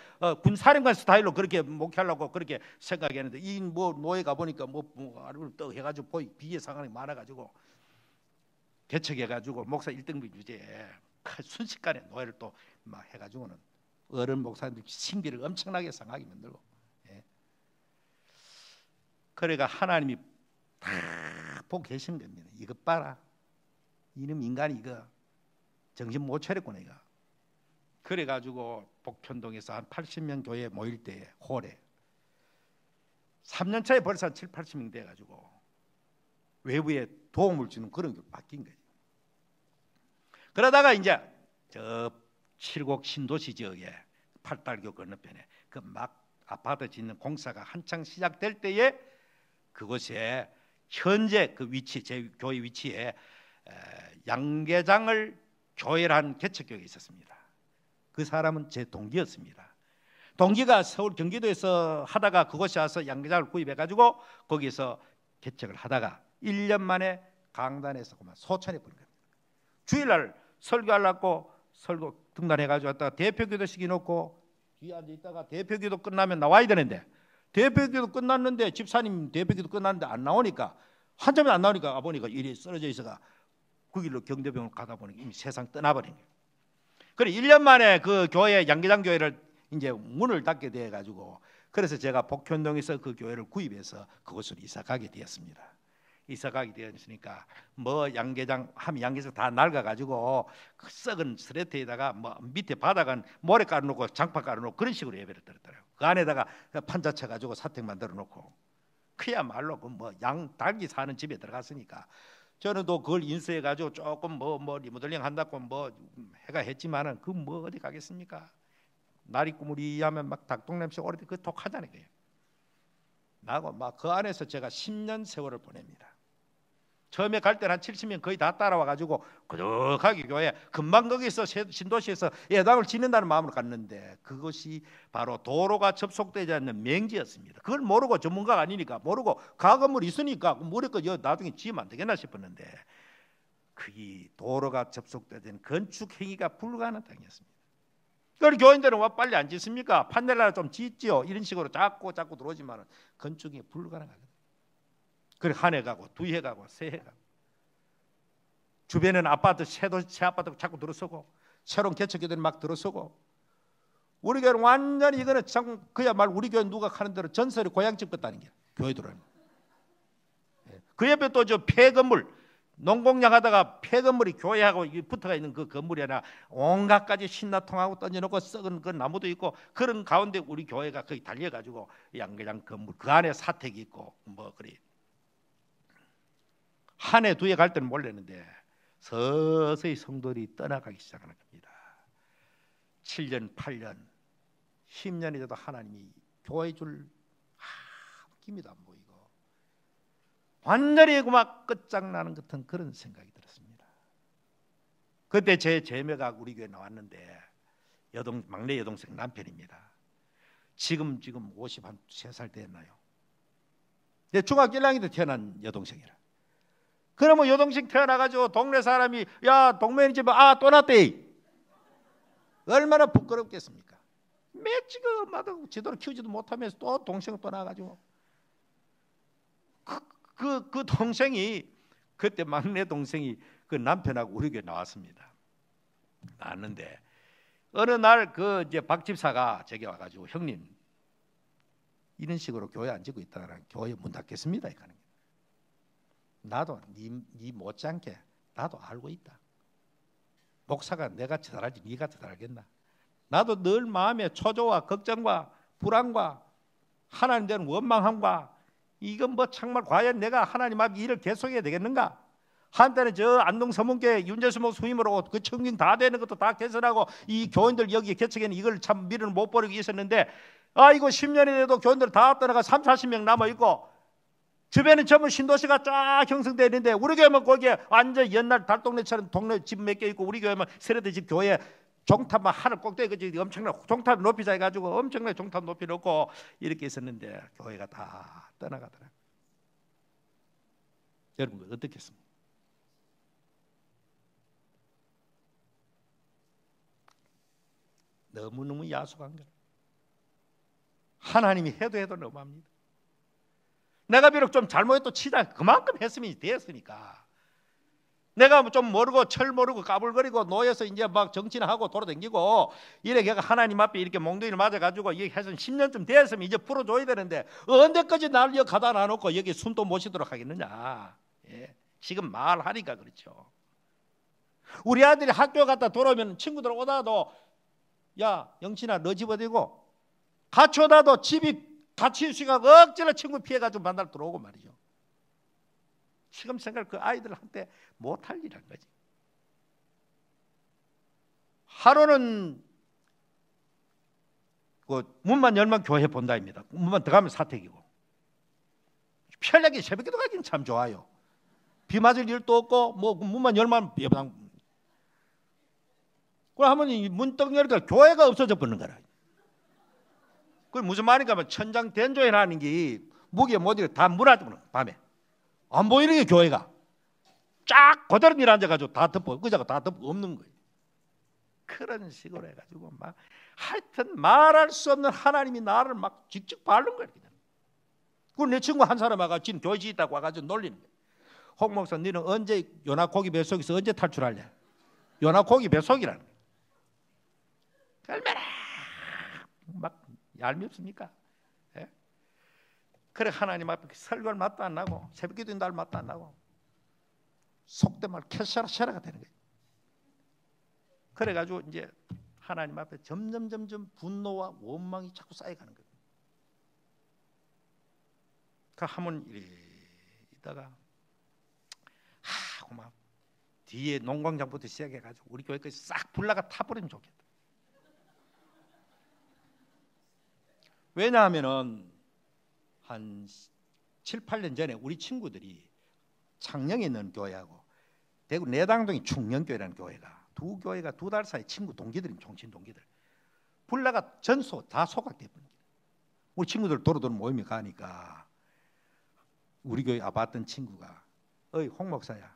군사령관 스타일로 그렇게 목회하려고 그렇게 생각했는데 이 뭐 노예 가 보니까 아래로 떡 해가지고 비의 상황이 많아가지고 개척해가지고 목사 1등비 주제에 순식간에 노예를 또 막 해가지고는 어른 목사님들 신비를 엄청나게 상하게 만들고 그러니까 하나님이 다 보고 계신 겁니다. 이것 봐라. 이놈 인간이 이거 정신 못 차렸구나 이거. 그래가지고 복편동에서 한 80명 교회 모일 때에 홀에 3년 차에 벌써 한 7, 80명 돼가지고 외부에 도움을 주는 그런 게 바뀐 거죠. 그러다가 이제 저 칠곡 신도시 지역에 팔달교 건너편에 그 막 아파트 짓는 공사가 한창 시작될 때에 그곳에 현재 그 위치 제 교회 위치에 양계장을 교회를 한 개척교회가 있었습니다. 그 사람은 제 동기였습니다. 동기가 서울 경기도에서 하다가 그곳에 와서 양계장을 구입해가지고 거기서 개척을 하다가 1년 만에 강단에서 그만 소천해 버린 겁니다. 주일날 설교하려고 설교 등단해가지고 왔다가 대표기도 시켜놓고 뒤에 앉아있다가 대표기도 끝나면 나와야 되는데 대표기도 끝났는데 집사님 대표기도 끝났는데 안 나오니까 한참이 안 나오니까 아버니까 이리 쓰러져 있어가 그 길로 경대병을 가다 보니까 이미 세상 떠나버린 거예요. 그래 1년 만에 그 교회 양계장 교회를 이제 문을 닫게 돼 가지고 그래서 제가 복현동에서 그 교회를 구입해서 그곳으로 이사 가게 되었습니다. 이사 가게 되었으니까 뭐 양계장 하면 양계장 다 낡아 가지고 그 썩은 스레트에다가 뭐 밑에 바닥은 모래 깔아 놓고 장판 깔아 놓고 그런 식으로 예배를 드렸더라고요. 그 안에다가 판자 쳐 가지고 사택 만들어 놓고 그야말로 그 뭐 양 닭이 사는 집에 들어갔으니까 저는 또 그걸 인수해 가지고 조금 뭐 리모델링 한다고 뭐 해가 했지만은 그 뭐 어디 가겠습니까? 날이 꾸무리하면 막 닭똥 냄새 오래돼 그 독하잖아요. 그게. 나고 막 그 안에서 제가 10년 세월을 보냅니다. 처음에 갈 때는 한 70명 거의 다 따라와 가지고 그덕하게 교회 금방 거기서 신도시에서 예당을 짓는다는 마음으로 갔는데 그것이 바로 도로가 접속되지 않는 맹지였습니다. 그걸 모르고 전문가가 아니니까 모르고 가건물이 있으니까 모르고 나중에 지으면 안 되겠나 싶었는데 그 도로가 접속되는 건축 행위가 불가능한 땅이었습니다. 그걸 교인들은 와 빨리 안 짓습니까? 판넬라를 좀 짓지요. 이런 식으로 자꾸 들어오지만은 건축이 불가능하거든요. 그래 한 해 가고 두 해 가고 세 해 가고 주변에는 아파트 새 아파트 자꾸 들어서고 새로운 개척교회들이 막 들어서고 우리 교회는 완전히 이거는 참 그야말로 우리 교회 누가 하는 대로 전설의 고향집 같다는 게 교회들은. 그 옆에 또 저 폐건물 농공장 하다가 폐건물이 교회하고 붙어가 있는 그 건물이 하나 온갖 가지 신나통하고 던져놓고 썩은 그 나무도 있고 그런 가운데 우리 교회가 거의 달려가지고 양계장 건물 그 안에 사택이 있고 뭐 그래. 한 해 두 해 갈 때는 몰랐는데 서서히 성도들이 떠나가기 시작하는 겁니다. 7년 8년 10년이 돼도 하나님이 교회 줄 기미도 안 보이고 완전히 막 끝장나는 듯한 그런 생각이 들었습니다. 그때 제 제매가 우리 교회 나왔는데 막내 여동생 남편입니다. 지금 53살 됐나요? 내 중학교 1학년 때 태어난 여동생이라. 그러면 여동생 태어나가지고 동네 사람이 야 동면이 집에 또 났대. 얼마나 부끄럽겠습니까? 매치가 엄마도 제대로 키우지도 못하면서 또 동생 또 나가지고 그 동생이 그때 막내 동생이 그 남편하고 우리 교회 나왔습니다. 나왔는데 어느 날 그 이제 박 집사가 제게 와가지고 형님 이런 식으로 교회 안 지고 있다가 교회 문 닫겠습니다. 이거는 나도 네 못지않게 나도 알고 있다. 목사가 내같이 잘하지 네같이 잘하겠나. 나도 늘 마음에 초조와 걱정과 불안과 하나님 대한 원망함과 이건 뭐 정말 과연 내가 하나님 앞에 일을 계속해야 되겠는가. 한때는 저 안동서문교회 윤재수 목사 후임으로 그 청빙 다 되는 것도 다 개설하고 이 교인들 여기 개척에는 이걸 참 미련을 못 버리고 있었는데 이거 10년이 돼도 교인들 다 떠나가 30-40명 남아있고 주변에 전부 신도시가 쫙 형성되어 있는데 우리 교회만 거기에 완전 옛날 달동네처럼 동네 집 몇 개 있고 우리 교회만 세례대 집 교회 종탑만 하늘 꼭대기 엄청난 종탑 높이 자 해가지고 엄청나게 종탑 높이 놓고 이렇게 있었는데 교회가 다 떠나가더라. 여러분 어떻겠습니까? 너무너무 야속한 거예요. 하나님이 해도 너무합니다. 내가 비록 좀 잘못해도 치자 그만큼 했으면 됐으니까. 내가 좀 모르고 철 모르고 까불거리고 노예서 이제 막 정치하고 돌아다니고 이래 걔가 하나님 앞에 이렇게 몽둥이를 맞아가지고 이게 해서 10년쯤 됐으면 이제 풀어줘야 되는데 언제까지 날 여기 가다 놔놓고 여기 숨도 못 쉬도록 하겠느냐. 예. 지금 말하니까 그렇죠. 우리 아들이 학교 갔다 돌아오면 친구들 오다도 야 영신아 너 집 어디고 같이 오다도 집이 같이 있으니까 억지로 친구 피해가지고 만날 들어오고 말이죠. 지금 생각 그 아이들한테 못할 일한 거지. 하루는 그 문만 열면 교회 본다입니다. 문만 들어가면 사택이고 편하게 새벽기도 가기는 참 좋아요. 비 맞을 일도 없고 뭐 문만 열면 예방. 그러면 문떡 열니까 교회가 없어져 버리는 거라. 그게 무슨 말인가 하면 천장 된조회라는 게 무기에 못 이겨 다 무너져 버리는 거야. 밤에 안 보이는 게 교회가 쫙 그대로 앉아가지고 다 덮어 의자가 다 덮어 없는 거예요. 그런 식으로 해가지고 막 하여튼 말할 수 없는 하나님이 나를 막 직접 바른 거예요. 그리고 내 친구 한 사람 와가 지금 교회 짓다고 와가지고 놀리는 거예요. 홍 목사 너는 언제 요나고기 뱃속에서 언제 탈출할래? 요나고기 뱃속이라는 거예요. 얼마나 막 얄밉습니까? 예? 그래 하나님 앞에 설교를 맛도 안 나고 새벽기도인 날 맛도 안 나고 속된 말 캐샤라샤라가 되는 거예요. 그래가지고 이제 하나님 앞에 점점 분노와 원망이 자꾸 쌓여가는 거예요. 그 한번 있다가 고마워. 뒤에 농광장부터 시작해가지고 우리 교회까지 싹 불나가 타버리면 좋겠다. 왜냐하면은 한 7-8년 전에 우리 친구들이 창녕에 있는 교회하고 대구 내당동이 충녕교회라는 교회가 두 교회가 2달 사이 친구 동기들이 종친 동기들 불나가 전소 다 소각돼버린 거예요. 우리 친구들 도로도로 모임에 가니까 우리 교회 아팠던 친구가 어이 홍 목사야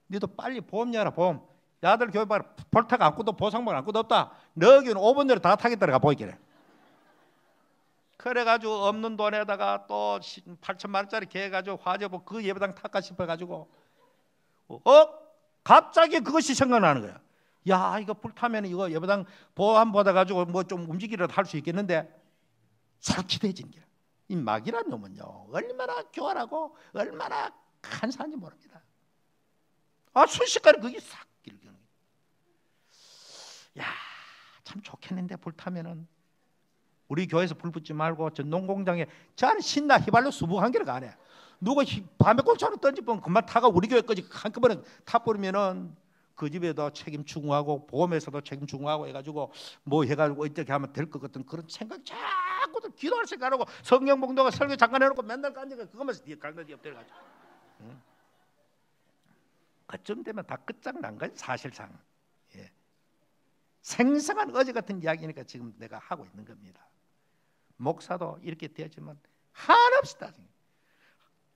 너도 빨리 보험 열어 보험 야들 교회 봐라 볼타가 안고도 보상만 안고도 없다 너 교회는 5번 내로 다 타겠다가 보이길래 그래가지고 없는 돈에다가 또 8천만 원짜리 개해가지고 화재보 그 예배당 탈까 싶어가지고 갑자기 그것이 생각나는 거야. 야 이거 불타면 이거 예배당 보험 받아가지고 뭐 좀 움직이라도 할 수 있겠는데 설치돼진 게 이 마귀란 놈은요 얼마나 교활하고 얼마나 간사한지 모릅니다. 순식간에 그게 싹 길거든. 야 참 좋겠는데 불타면은 우리 교회에서 불 붙지 말고 저 농공장에 저 안에 신나 휘발유 수북 한 개를 가네. 누가 밤에 꼴처럼 던지면 그만 타가 우리 교회까지 한꺼번에 타버리면은 그 집에도 책임 추궁하고 보험회사도 책임 추궁하고 해가지고 뭐 해가지고 어떻게 하면 될 것 같은 그런 생각 자꾸 기도할 생각하고 성경 봉독과 설교 잠깐 해놓고 맨날 깐지가 그것만 뒤에 강단 뒤에 엎드려가지고 그쯤 되면 다 끝장난 거지 사실상. 예. 생생한 어제 같은 이야기니까 지금 내가 하고 있는 겁니다. 목사도 이렇게 되었지만 한없이 따지는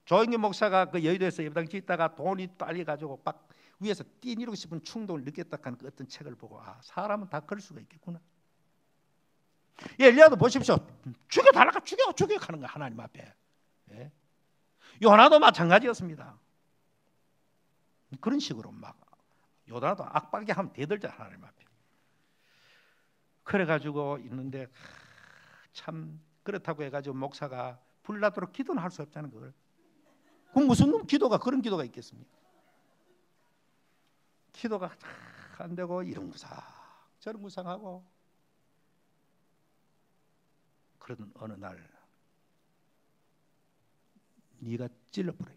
조영기 목사가 그 여의도에서 예배당 짓다가 돈이 딸려가지고 막 위에서 뛰내리고 싶은 충동을 느꼈다 하는 그 어떤 책을 보고 사람은 다 그럴 수가 있겠구나. 엘리야도 보십시오. 죽여달라고 죽여 하는 거 하나님 앞에. 예? 요나도 마찬가지였습니다. 그런 식으로 막 요나도 악박이 하면 대들잖아 하나님 앞에. 그래가지고 있는데 참 그렇다고 해가지고 목사가 불나도록 기도는 할 수 없다는 걸. 그럼 무슨 기도가 그런 기도가 있겠습니까? 기도가 안 되고 이런 구상 저런 구상하고 그러던 어느 날 네가 찔러버려.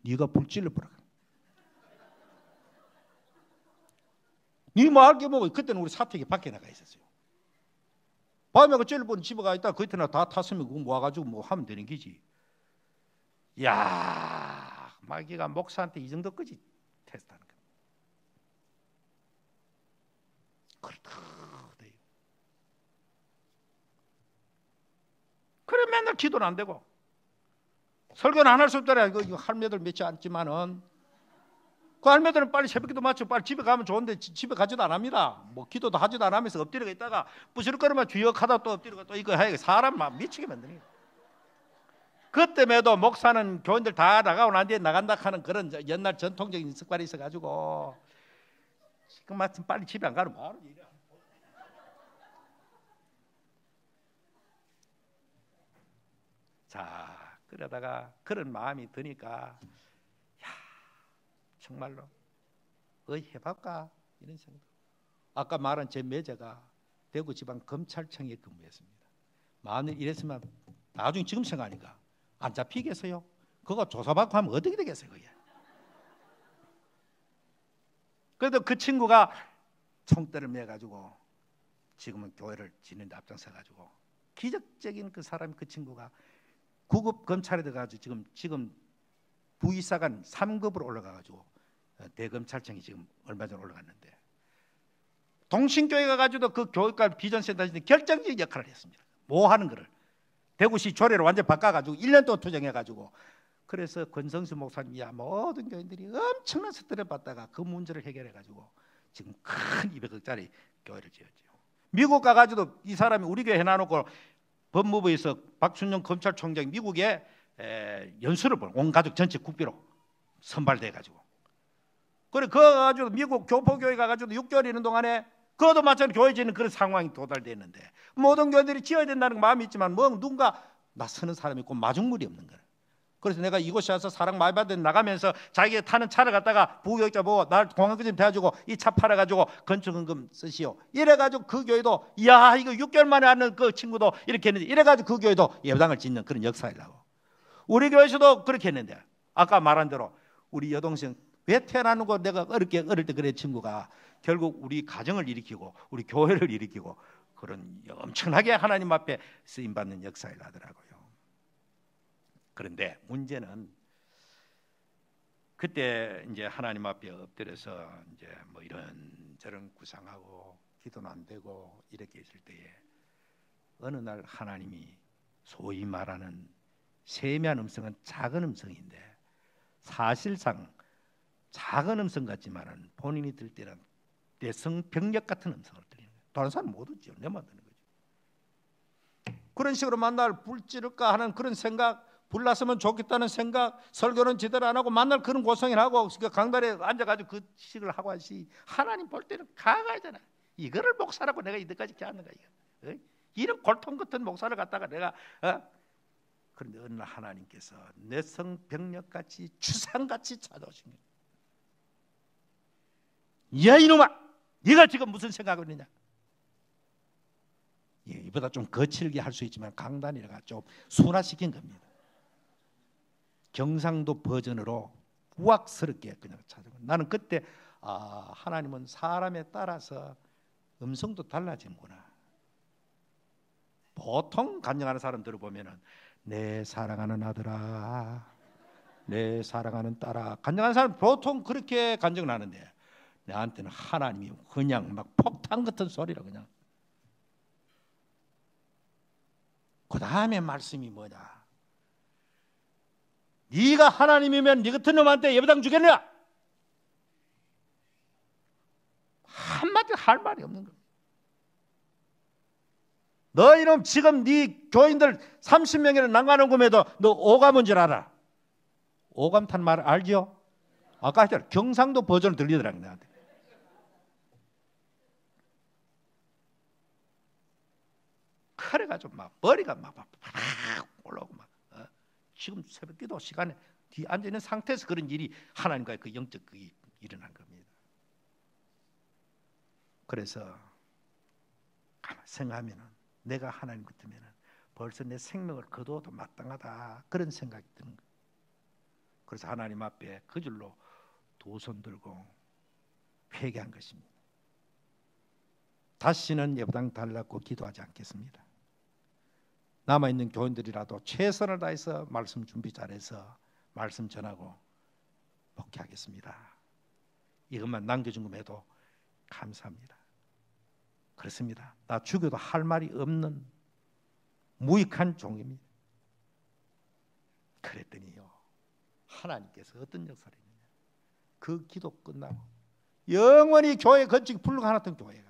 네가 불 찔러버려. 네 말게 뭐 그때는 우리 사택이 밖에 나가 있었어요. 밤에 그 찔러버린 집에 가 있다 그 이튿날 다 탔으면 그거 모아가지고 뭐 하면 되는 기지. 야, 마귀가 목사한테 이 정도까지 테스트하는 거야. 그렇다. 그래 맨날 기도는 안 되고 설교는 안 할 수 없잖아요. 이거 할매들 몇지 않지만은 그 할매들은 빨리 새벽기도 마치고 빨리 집에 가면 좋은데 집에 가지도 안 합니다. 뭐 기도도 하지도 안 하면서 엎드려 있다가 부스럭거리면 주역하다 또 엎드리고 또 이거 해 사람 막 미치게 만드는 거예요. 그때에도 목사는 교인들 다 나가고 난 뒤에 나간다 하는 그런 옛날 전통적인 습관이 있어가지고 지금 마침 빨리 집에 안 가면 바로 이래. 자, 그러다가 그런 마음이 드니까 야, 정말로 해볼까 이런 생각. 아까 말한 제 매제가 대구지방검찰청에 근무했습니다. 만일 이랬으면 나중에 지금 생각하니까 안 잡히겠어요? 그거 조사받고 하면 어떻게 되겠어요? 그게. 그래도 그 친구가 총대를 매가지고 지금은 교회를 짓는 데 앞장서가지고 기적적인 그 사람 그 친구가 9급 검찰에 들어가지고 지금 부의사관 3급으로 올라가가지고 대검찰청이 지금 얼마 전에 올라갔는데 동신교회가 가지고 그 교육과 비전센터에 결정적인 역할을 했습니다. 뭐 하는 거를 대구시 조례를 완전 바꿔가지고 1년 동안 투쟁해가지고 그래서 권성수 목사님이야 모든 교인들이 엄청난 스트레스 받다가 그 문제를 해결해가지고 지금 큰 200억짜리 교회를 지었죠. 미국 가가지고 이 사람이 우리 교회 해놔놓고 법무부에서 박춘영 검찰총장이 미국에 연수를 보내 온 가족 전체 국비로 선발돼가지고 그래 그거 가지고 미국 교포교회 가가지고 6개월 있는 동안에 그것도 마찬가지로 교회 짓는 그런 상황이 도달됐는데 모든 교회들이 지어야 된다는 마음이 있지만 뭐 누군가 나서는 사람이 있고 마중물이 없는 거예요. 그래서 내가 이곳에 와서 사랑 많이 받은 나가면서 자기가 타는 차를 갖다가 부교육자 보고 날 공항까지 대가지고 이 차 팔아가지고 건축헌금 쓰시오. 이래가지고 그 교회도 야 이거 6개월 만에 하는 그 친구도 이렇게 했는데 이래가지고 그 교회도 예배당을 짓는 그런 역사이라고. 우리 교회에서도 그렇게 했는데 아까 말한 대로 우리 여동생 왜 태어나는 거 내가 어릴 때 그래 친구가 결국 우리 가정을 일으키고 우리 교회를 일으키고 그런 엄청나게 하나님 앞에 쓰임받는 역사를 하더라고요. 그런데 문제는 그때 이제 하나님 앞에 엎드려서 이제 뭐 이런 저런 구상하고 기도는 안 되고 이렇게 있을 때에 어느 날 하나님이 소위 말하는 세미한 음성은 작은 음성인데 사실상 작은 음성 같지만은 본인이 들 때는 대성병력 같은 음성을 들리는 거예요. 다른 사람 못 듣죠. 내만 듣는 거죠. 그런 식으로 만날 불 찌를까 하는 그런 생각, 불났으면 좋겠다는 생각, 설교는 제대로 안 하고 만날 그런 고생을 하고 강단에 앉아가지고 그 식을 하고 하시 하나님 볼 때는 가가잖아. 이거를 목사라고 내가 이때까지 하는가 이거. 이런 골통 같은 목사를 갖다가 내가 그런데 어느 날 하나님께서 내성병력같이 추상같이 찾아오신 거예요. 야 이놈아 네가 지금 무슨 생각을 했느냐. 이보다 좀 거칠게 할 수 있지만 강단이라가 좀 순화시킨 겁니다. 경상도 버전으로 우악스럽게 그냥 찾아온. 나는 그때 하나님은 사람에 따라서 음성도 달라지는구나. 보통 간증하는 사람들을 보면은 내 사랑하는 아들아, 내 사랑하는 딸아, 간증하는 사람 보통 그렇게 간증을 하는데 나한테는 하나님이 그냥 막 폭탄 같은 소리라 그냥. 그 다음에 말씀이 뭐냐? 네가 하나님이면 네 같은 놈한테 예배당 주겠냐? 한마디 할 말이 없는 겁니다. 너 이놈 지금 네 교인들 30명이나 난가는 꿈에도 너 오감인 줄 알아? 오감 탄 말 알죠? 아까 했잖아. 경상도 버전 들리더라고요, 나한테. 그래가지고 막 머리가 막 올라오고 막 지금 새벽기도 시간에 뒤 앉아 있는 상태에서 그런 일이 하나님과의 그 영적 그게 일어난 겁니다. 그래서 가만 생각하면은 내가 하나님 같으면은 벌써 내 생명을 거둬도 마땅하다 그런 생각이 드는 거예요. 그래서 하나님 앞에 그 줄로 두 손 들고 회개한 것입니다. 다시는 예배당 달라고 기도하지 않겠습니다. 남아있는 교인들이라도 최선을 다해서 말씀 준비 잘해서 말씀 전하고 목회하겠습니다. 이것만 남겨준 것에도 감사합니다. 그렇습니다. 나 죽여도 할 말이 없는 무익한 종입니다. 그랬더니요, 하나님께서 어떤 역사를 했느냐, 그 기도 끝나고 영원히 교회 건축이 불가능했던 교회가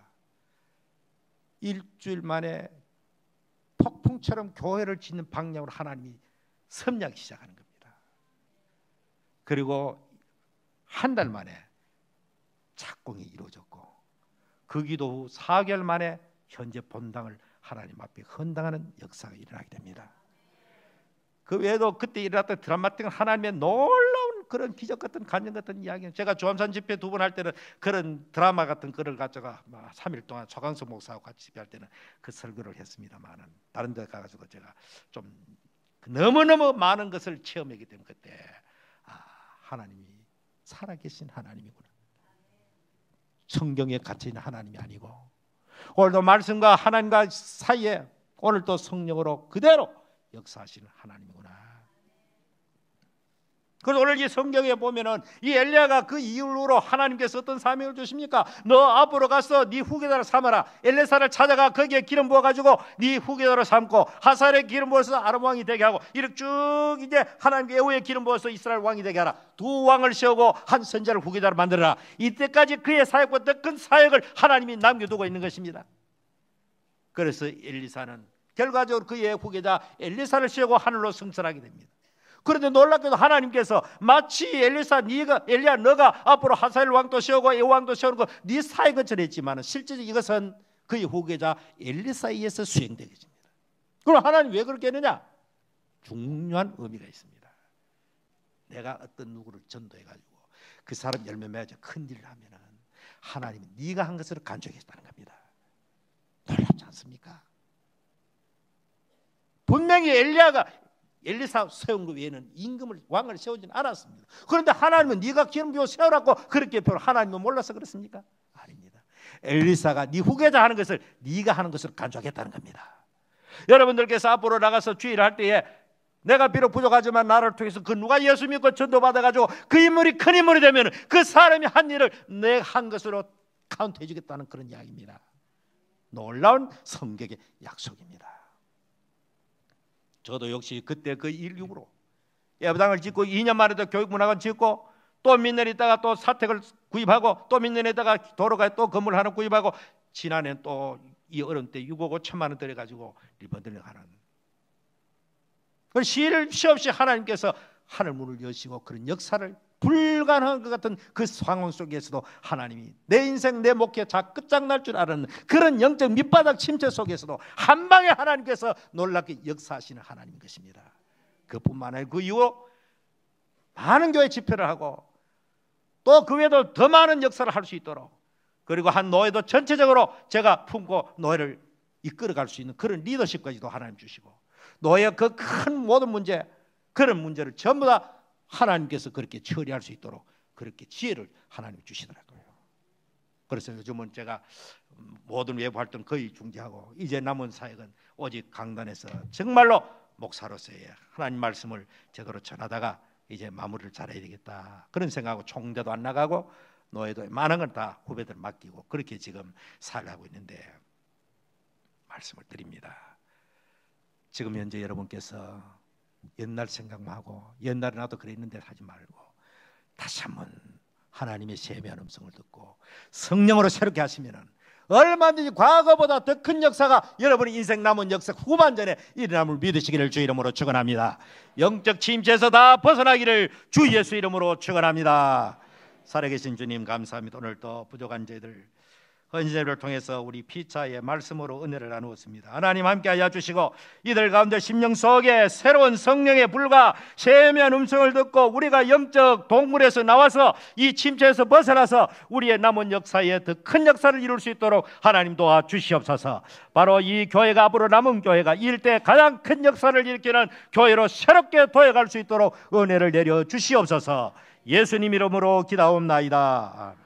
일주일 만에 폭풍처럼 교회를 짓는 방향으로 하나님이 섭리하기 시작하는 겁니다. 그리고 한 달 만에 착공이 이루어졌고 그 기도 후 4개월 만에 현재 본당을 하나님 앞에 헌당하는 역사가 일어나게 됩니다. 그 외에도 그때 일어났던 드라마틱한 하나님의 놀라운 그런 기적 같은 간증 같은 이야기는 제가 조암산 집회 2번 할 때는 그런 드라마 같은 거를 가져가 3일 동안 조광수 목사하고 같이 집회할 때는 그 설교를 했습니다만은 다른 데 가가지고 제가 좀 너무너무 많은 것을 체험하기 때문에 그때 하나님이 살아계신 하나님이구나, 성경에 갇혀있는 하나님이 아니고 오늘도 말씀과 하나님과 사이에 오늘도 성령으로 그대로 역사하시는 하나님이구나. 그래서 오늘 이 성경에 보면은 이 엘리야가 그 이후로 하나님께서 어떤 사명을 주십니까? 너 앞으로 가서 네 후계자를 삼아라. 엘리사를 찾아가 거기에 기름 부어가지고 네 후계자를 삼고 하살에 기름 부어서 아람 왕이 되게 하고 이렇게 쭉 이제 하나님께 예후에 기름 부어서 이스라엘 왕이 되게 하라. 두 왕을 세우고 한 선지자를 후계자를 만들어라. 이때까지 그의 사역보다 더 큰 사역을 하나님이 남겨두고 있는 것입니다. 그래서 엘리사는 결과적으로 그의 후계자 엘리사를 세우고 하늘로 승천하게 됩니다. 그런데 놀랍게도 하나님께서 마치 엘리야 너가 앞으로 하사엘 왕도 세우고 예후 왕도 세우는 거 네 사역은 전했지만 실제적으로 이것은 그의 후계자 엘리사에 의해서 수행되게 됩니다. 그럼 하나님 왜 그렇게 했느냐? 중요한 의미가 있습니다. 내가 어떤 누구를 전도해가지고 그 사람 열매 맺어 큰 일을 하면은 하나님이 네가 한 것을 간주하겠다는 겁니다. 놀랍지 않습니까? 분명히 엘리사 세운 것 외에는 왕을 세우지는 않았습니다. 그런데 하나님은 네가 기름 부어 세우라고 그렇게 표현, 하나님은 몰라서 그렇습니까? 아닙니다. 엘리사가 네 후계자 하는 것을 네가 하는 것을 간주하겠다는 겁니다. 여러분들께서 앞으로 나가서 주의를 할 때에 내가 비록 부족하지만 나를 통해서 그 누가 예수 믿고 전도받아가지고 그 인물이 큰 인물이 되면 그 사람이 한 일을 내가 한 것으로 카운트해 주겠다는 그런 이야기입니다. 놀라운 성경의 약속입니다. 저도 역시 그때 그 이후로 예배당을 짓고 2년 만에도 교육문학원 짓고 또 몇 년 있다가 또 사택을 구입하고 또 몇 년 있다가 도로가에 또 건물 하나 구입하고 지난해는 또 이 어려운 때 6억 5천만 원 들여가지고 리버들링 하는, 쉴 새 없이 하나님께서 하늘 문을 여시고 그런 역사를 불가능한 것 같은 그 상황 속에서도 하나님이 내 인생 내 목회 자 끝장날 줄 아는 그런 영적 밑바닥 침체 속에서도 한 방에 하나님께서 놀랍게 역사하시는 하나님인 것입니다. 그뿐만 아니라 그 이후 많은 교회 집회를 하고 또 그 외에도 더 많은 역사를 할 수 있도록, 그리고 한 노예도 전체적으로 제가 품고 노예를 이끌어갈 수 있는 그런 리더십까지도 하나님 주시고 노예의 그 큰 모든 문제, 그런 문제를 전부 다 하나님께서 그렇게 처리할 수 있도록 그렇게 지혜를 하나님 주시더라고요. 그래서 요즘은 제가 모든 외부 활동 거의 중지하고 이제 남은 사역은 오직 강단에서 정말로 목사로서의 하나님 말씀을 제대로 전하다가 이제 마무리를 잘해야 되겠다 그런 생각하고 총대도 안 나가고 노예도 많은 건 다 후배들 맡기고 그렇게 지금 살아가고 있는데 말씀을 드립니다. 지금 현재 여러분께서 옛날 생각만 하고 옛날에 나도 그랬는데 하지 말고 다시 한번 하나님의 세미한 음성을 듣고 성령으로 새롭게 하시면은 얼마든지 과거보다 더 큰 역사가 여러분의 인생 남은 역사 후반전에 일어남을 믿으시기를 주 이름으로 축원합니다. 영적 침체에서 다 벗어나기를 주 예수 이름으로 축원합니다. 살아계신 주님 감사합니다. 오늘 또 부족한 저희들 헌신을 통해서 우리 피차의 말씀으로 은혜를 나누었습니다. 하나님 함께하여 주시고 이들 가운데 심령 속에 새로운 성령의 불과 세미한 음성을 듣고 우리가 영적 동굴에서 나와서 이 침체에서 벗어나서 우리의 남은 역사에 더 큰 역사를 이룰 수 있도록 하나님 도와주시옵소서. 바로 이 교회가 앞으로 남은 교회가 이 일대 가장 큰 역사를 일으키는 교회로 새롭게 도약할 수 있도록 은혜를 내려 주시옵소서. 예수님 이름으로 기도하옵나이다.